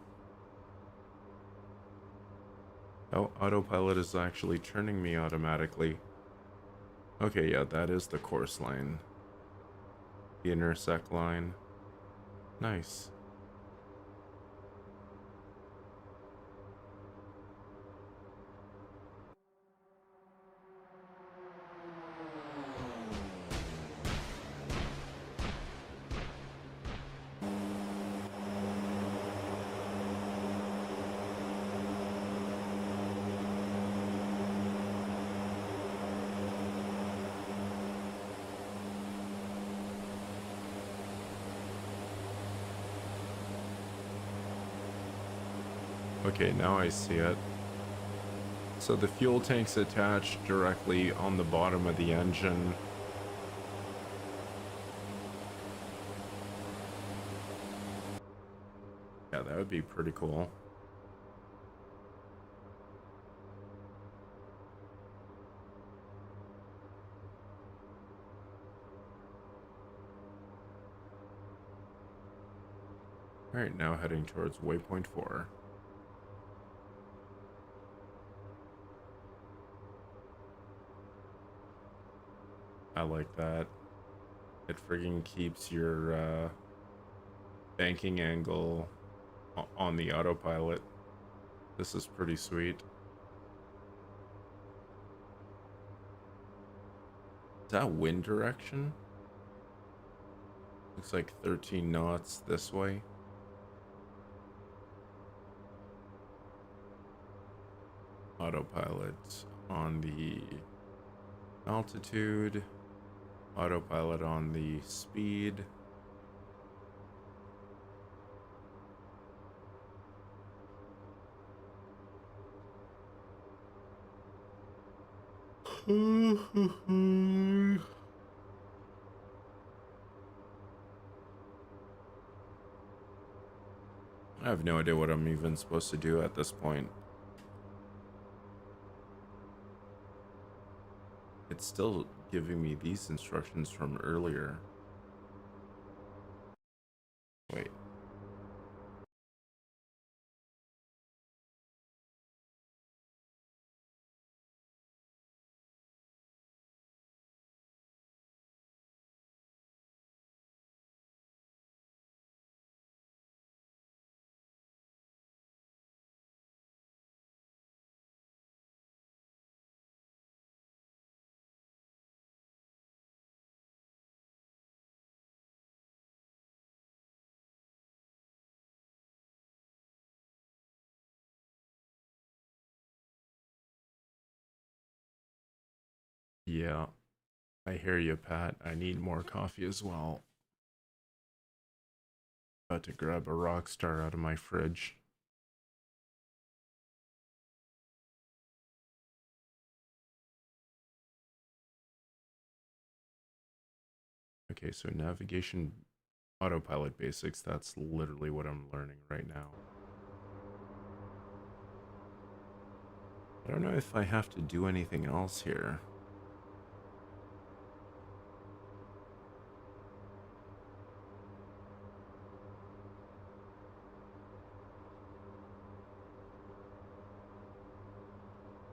Oh, autopilot is actually turning me automatically. Okay, yeah, that is the course line. The intersect line. Nice. Okay, now I see it. So the fuel tank's attached directly on the bottom of the engine. Yeah, that would be pretty cool. Alright, now heading towards waypoint 4. I like that. It friggin' keeps your banking angle on the autopilot. This is pretty sweet. Is that wind direction? Looks like 13 knots this way. Autopilot on the altitude. Autopilot on the speed. I have no idea what I'm even supposed to do at this point. It's still giving me these instructions from earlier. Wait. Yeah, I hear you, Pat. I need more coffee as well. About to grab a rock star out of my fridge. Okay, so navigation autopilot basics, that's literally what I'm learning right now. I don't know if I have to do anything else here.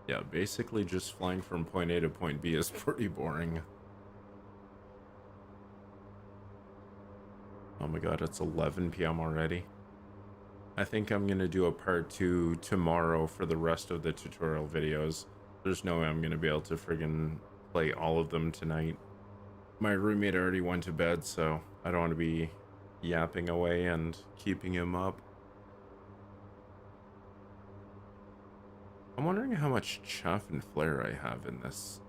Yeah, basically just flying from point A to point B is pretty boring. Oh my god, it's 11 p.m. already. I think I'm gonna do a part 2 tomorrow for the rest of the tutorial videos. There's no way I'm gonna be able to friggin' play all of them tonight. My roommate already went to bed, so I don't want to be yapping away and keeping him up. I'm wondering how much chaff and flare I have in this.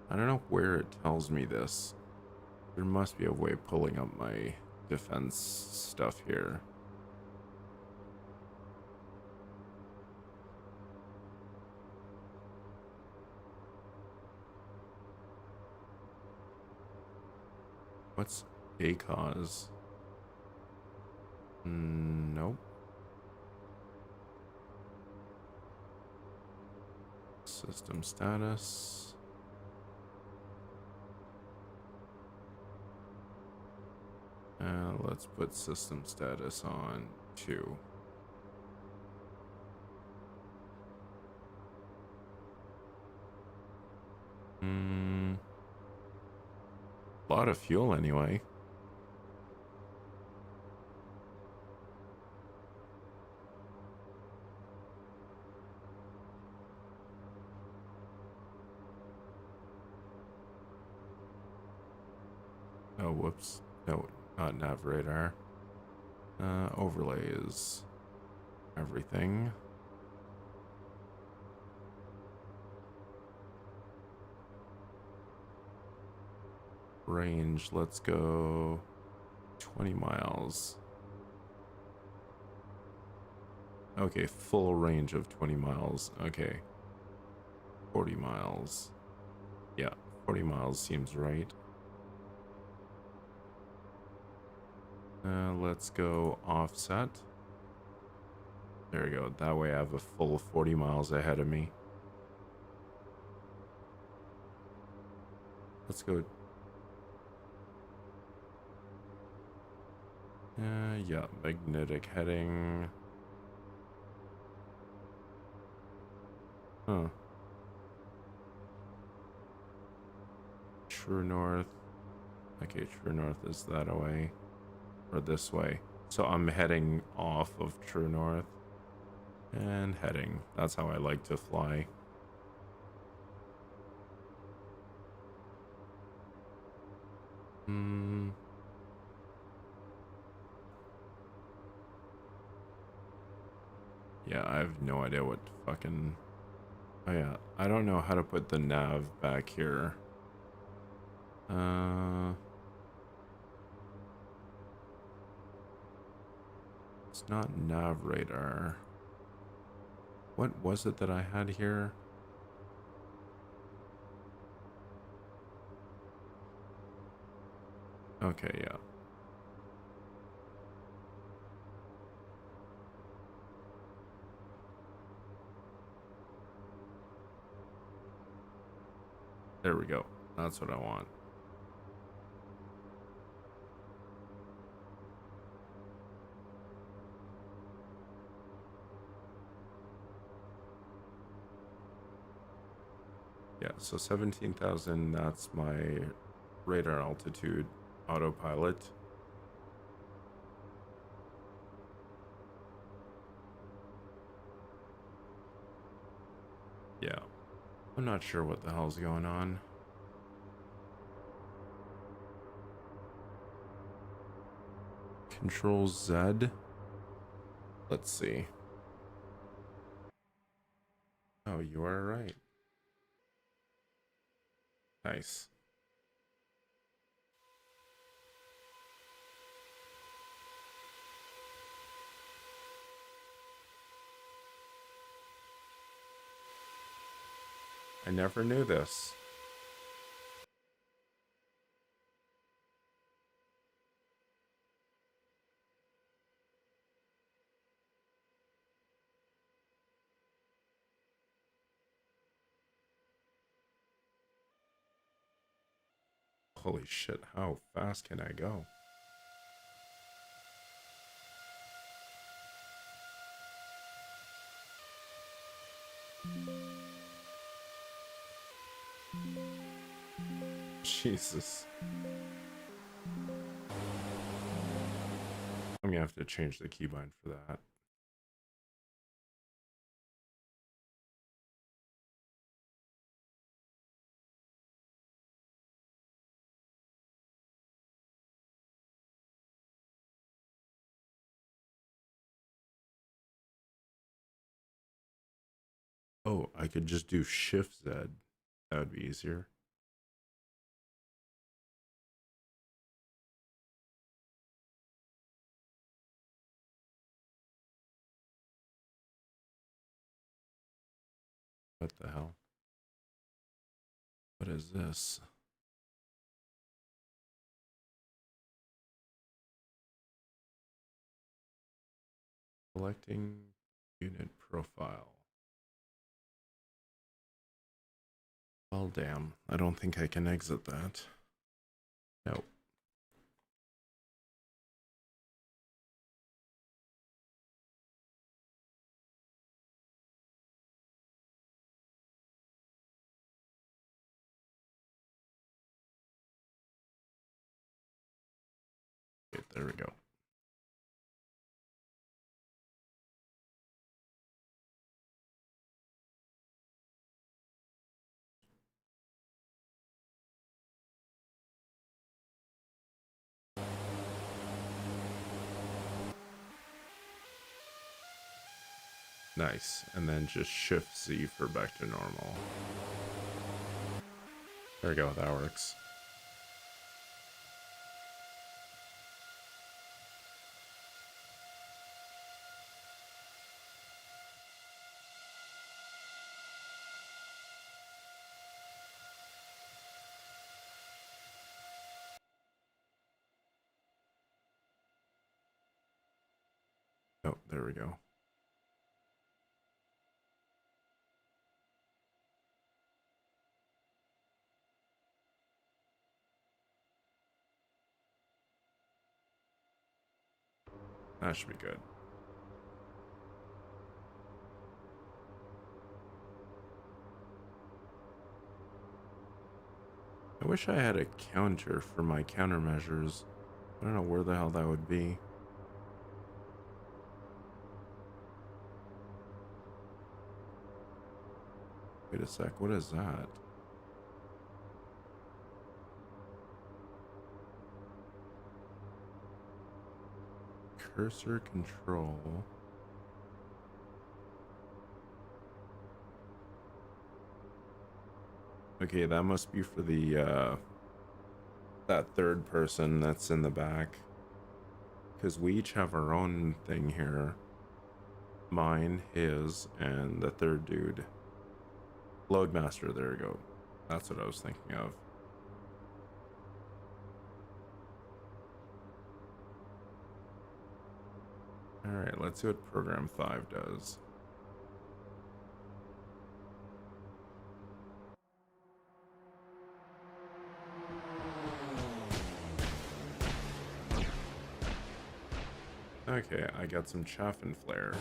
I don't know where it tells me this. There must be a way of pulling up my defense stuff here. What's ACOS? Nope. System status. Let's put system status on 2. A lot of fuel anyway. Oh, whoops. No, not nav radar. Overlays. Everything. Range, let's go 20 miles. Okay, full range of 20 miles. Okay. 40 miles. Yeah, 40 miles seems right. Let's go offset. There we go. That way I have a full 40 miles ahead of me. Let's go. Yeah, magnetic heading. Huh. True north. Okay, true north is that away. Or this way. So I'm heading off of true north. And heading. That's how I like to fly. Yeah, I have no idea what fucking... Oh yeah, I don't know how to put the nav back here. It's not nav radar. What was it that I had here? Okay, yeah. There we go. That's what I want. Yeah, so 17,000, that's my radar altitude autopilot. Yeah, I'm not sure what the hell's going on. Control Z. Let's see. Oh, you are right. Nice. I never knew this. Holy shit, how fast can I go? Jesus. I'm gonna have to change the keybind for that. Oh, I could just do Shift Z. That would be easier. What the hell? What is this? Selecting unit profile. Well, damn. I don't think I can exit that. Nope. Okay, there we go. Nice. And then just Shift Z for back to normal. There we go, that works. Oh, there we go. That should be good. I wish I had a counter for my countermeasures. I don't know where the hell that would be. Wait a sec, what is that? Cursor control. Okay, that must be for the that third person that's in the back. Because we each have our own thing here. Mine, his, and the third dude. Loadmaster, there we go. That's what I was thinking of. Alright, let's see what program 5 does. Okay, I got some chaff and flare.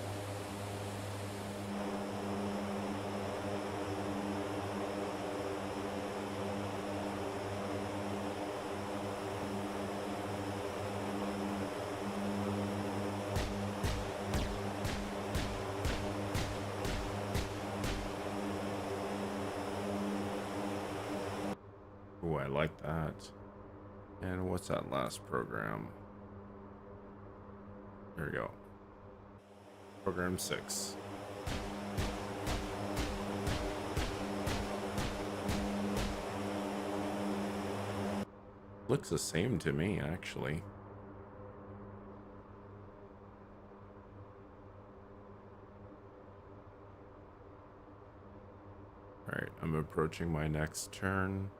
Ooh, I like that. And what's that last program? There we go. Program 6. Looks the same to me, actually. Alright, I'm approaching my next turn.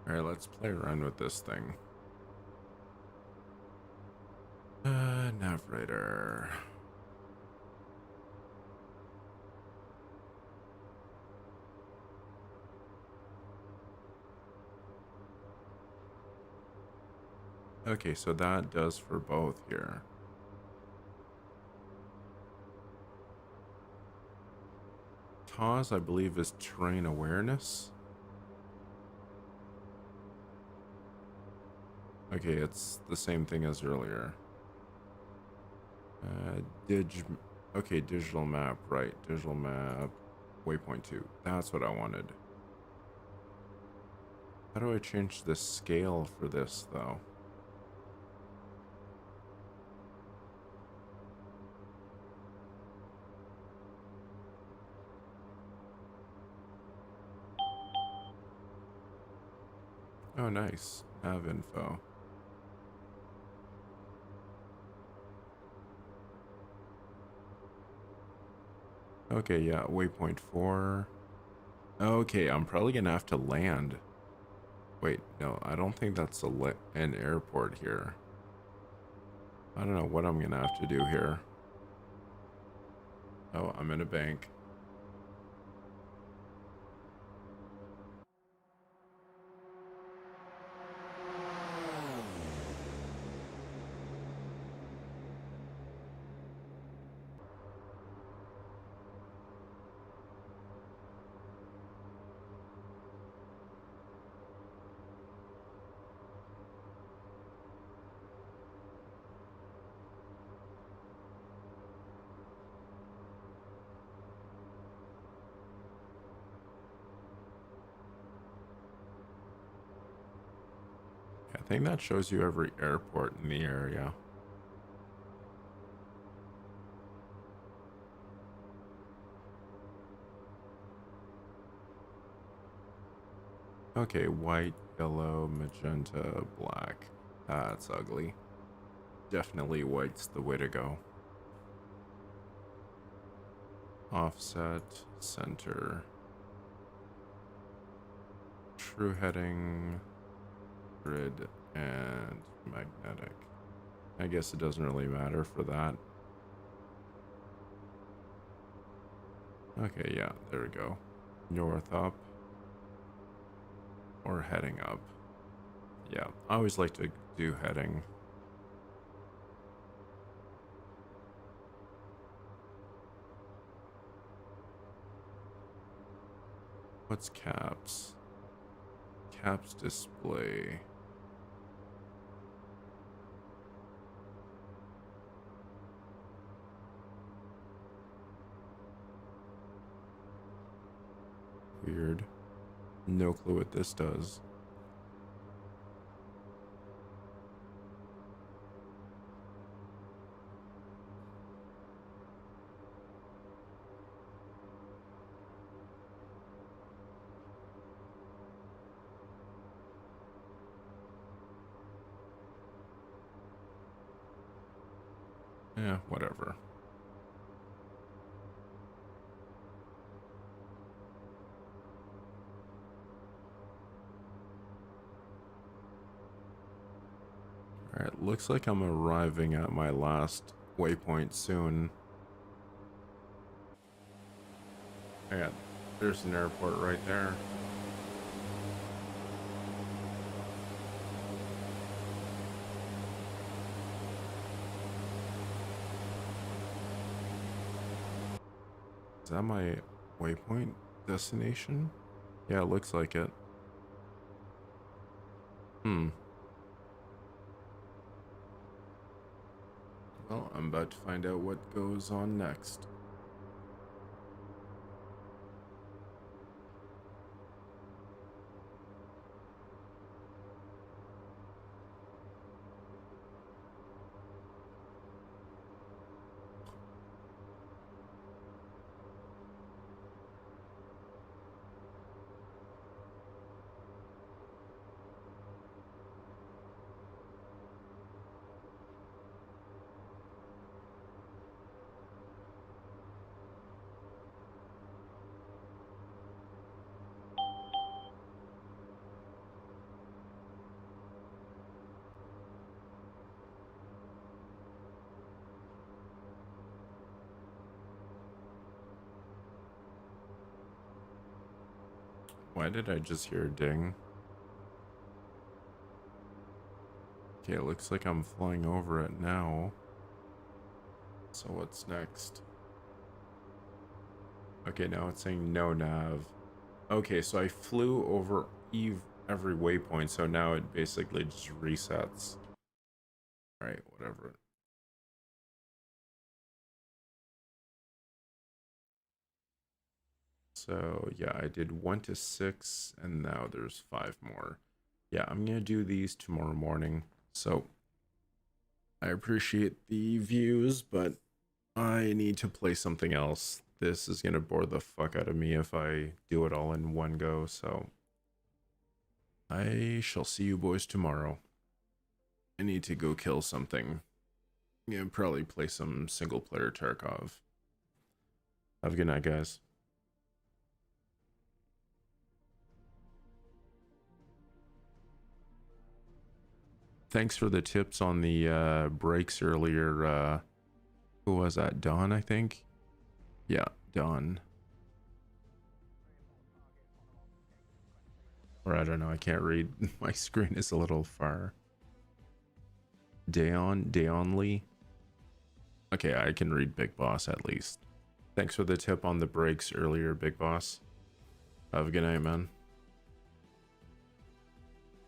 Alright, let's play around with this thing. Navigator. Okay, so that does for both here. TAWS, I believe, is terrain awareness. Okay, it's the same thing as earlier. Okay, digital map, right. Digital map, waypoint 2. That's what I wanted. How do I change the scale for this, though? Oh, nice. Nav info. Okay, yeah, waypoint 4. Okay, I'm probably gonna have to land. Wait, no, I don't think that's an airport here. I don't know what I'm gonna have to do here. Oh, I'm in a bank. I think that shows you every airport in the area. Okay, white, yellow, magenta, black. That's ugly. Definitely white's the way to go. Offset, center. True heading, grid, and magnetic. I guess it doesn't really matter for that. Okay, yeah, there we go. North up. Or heading up. Yeah, I always like to do heading. What's caps? Caps display. Weird. No clue what this does. Yeah, whatever. Alright, looks like I'm arriving at my last waypoint soon. Yeah, there's an airport right there. Is that my waypoint destination? Yeah, it looks like it. Well, I'm about to find out what goes on next. Why did I just hear a ding? Okay, it looks like I'm flying over it now. So what's next? Okay, now it's saying no nav. Okay, so I flew over every waypoint, so now it basically just resets. Alright, whatever. So yeah, I did 1 to 6, and now there's 5 more. Yeah, I'm gonna do these tomorrow morning. So I appreciate the views, but I need to play something else. This is gonna bore the fuck out of me if I do it all in one go, so I shall see you boys tomorrow. I need to go kill something. Yeah, probably play some single player Tarkov. Have a good night, guys. Thanks for the tips on the brakes earlier. Who was that? Don, I think? Yeah, Don. Or I don't know, I can't read. My screen is a little far. Daon Lee? Okay, I can read Big Boss at least. Thanks for the tip on the brakes earlier, Big Boss. Have a good night, man.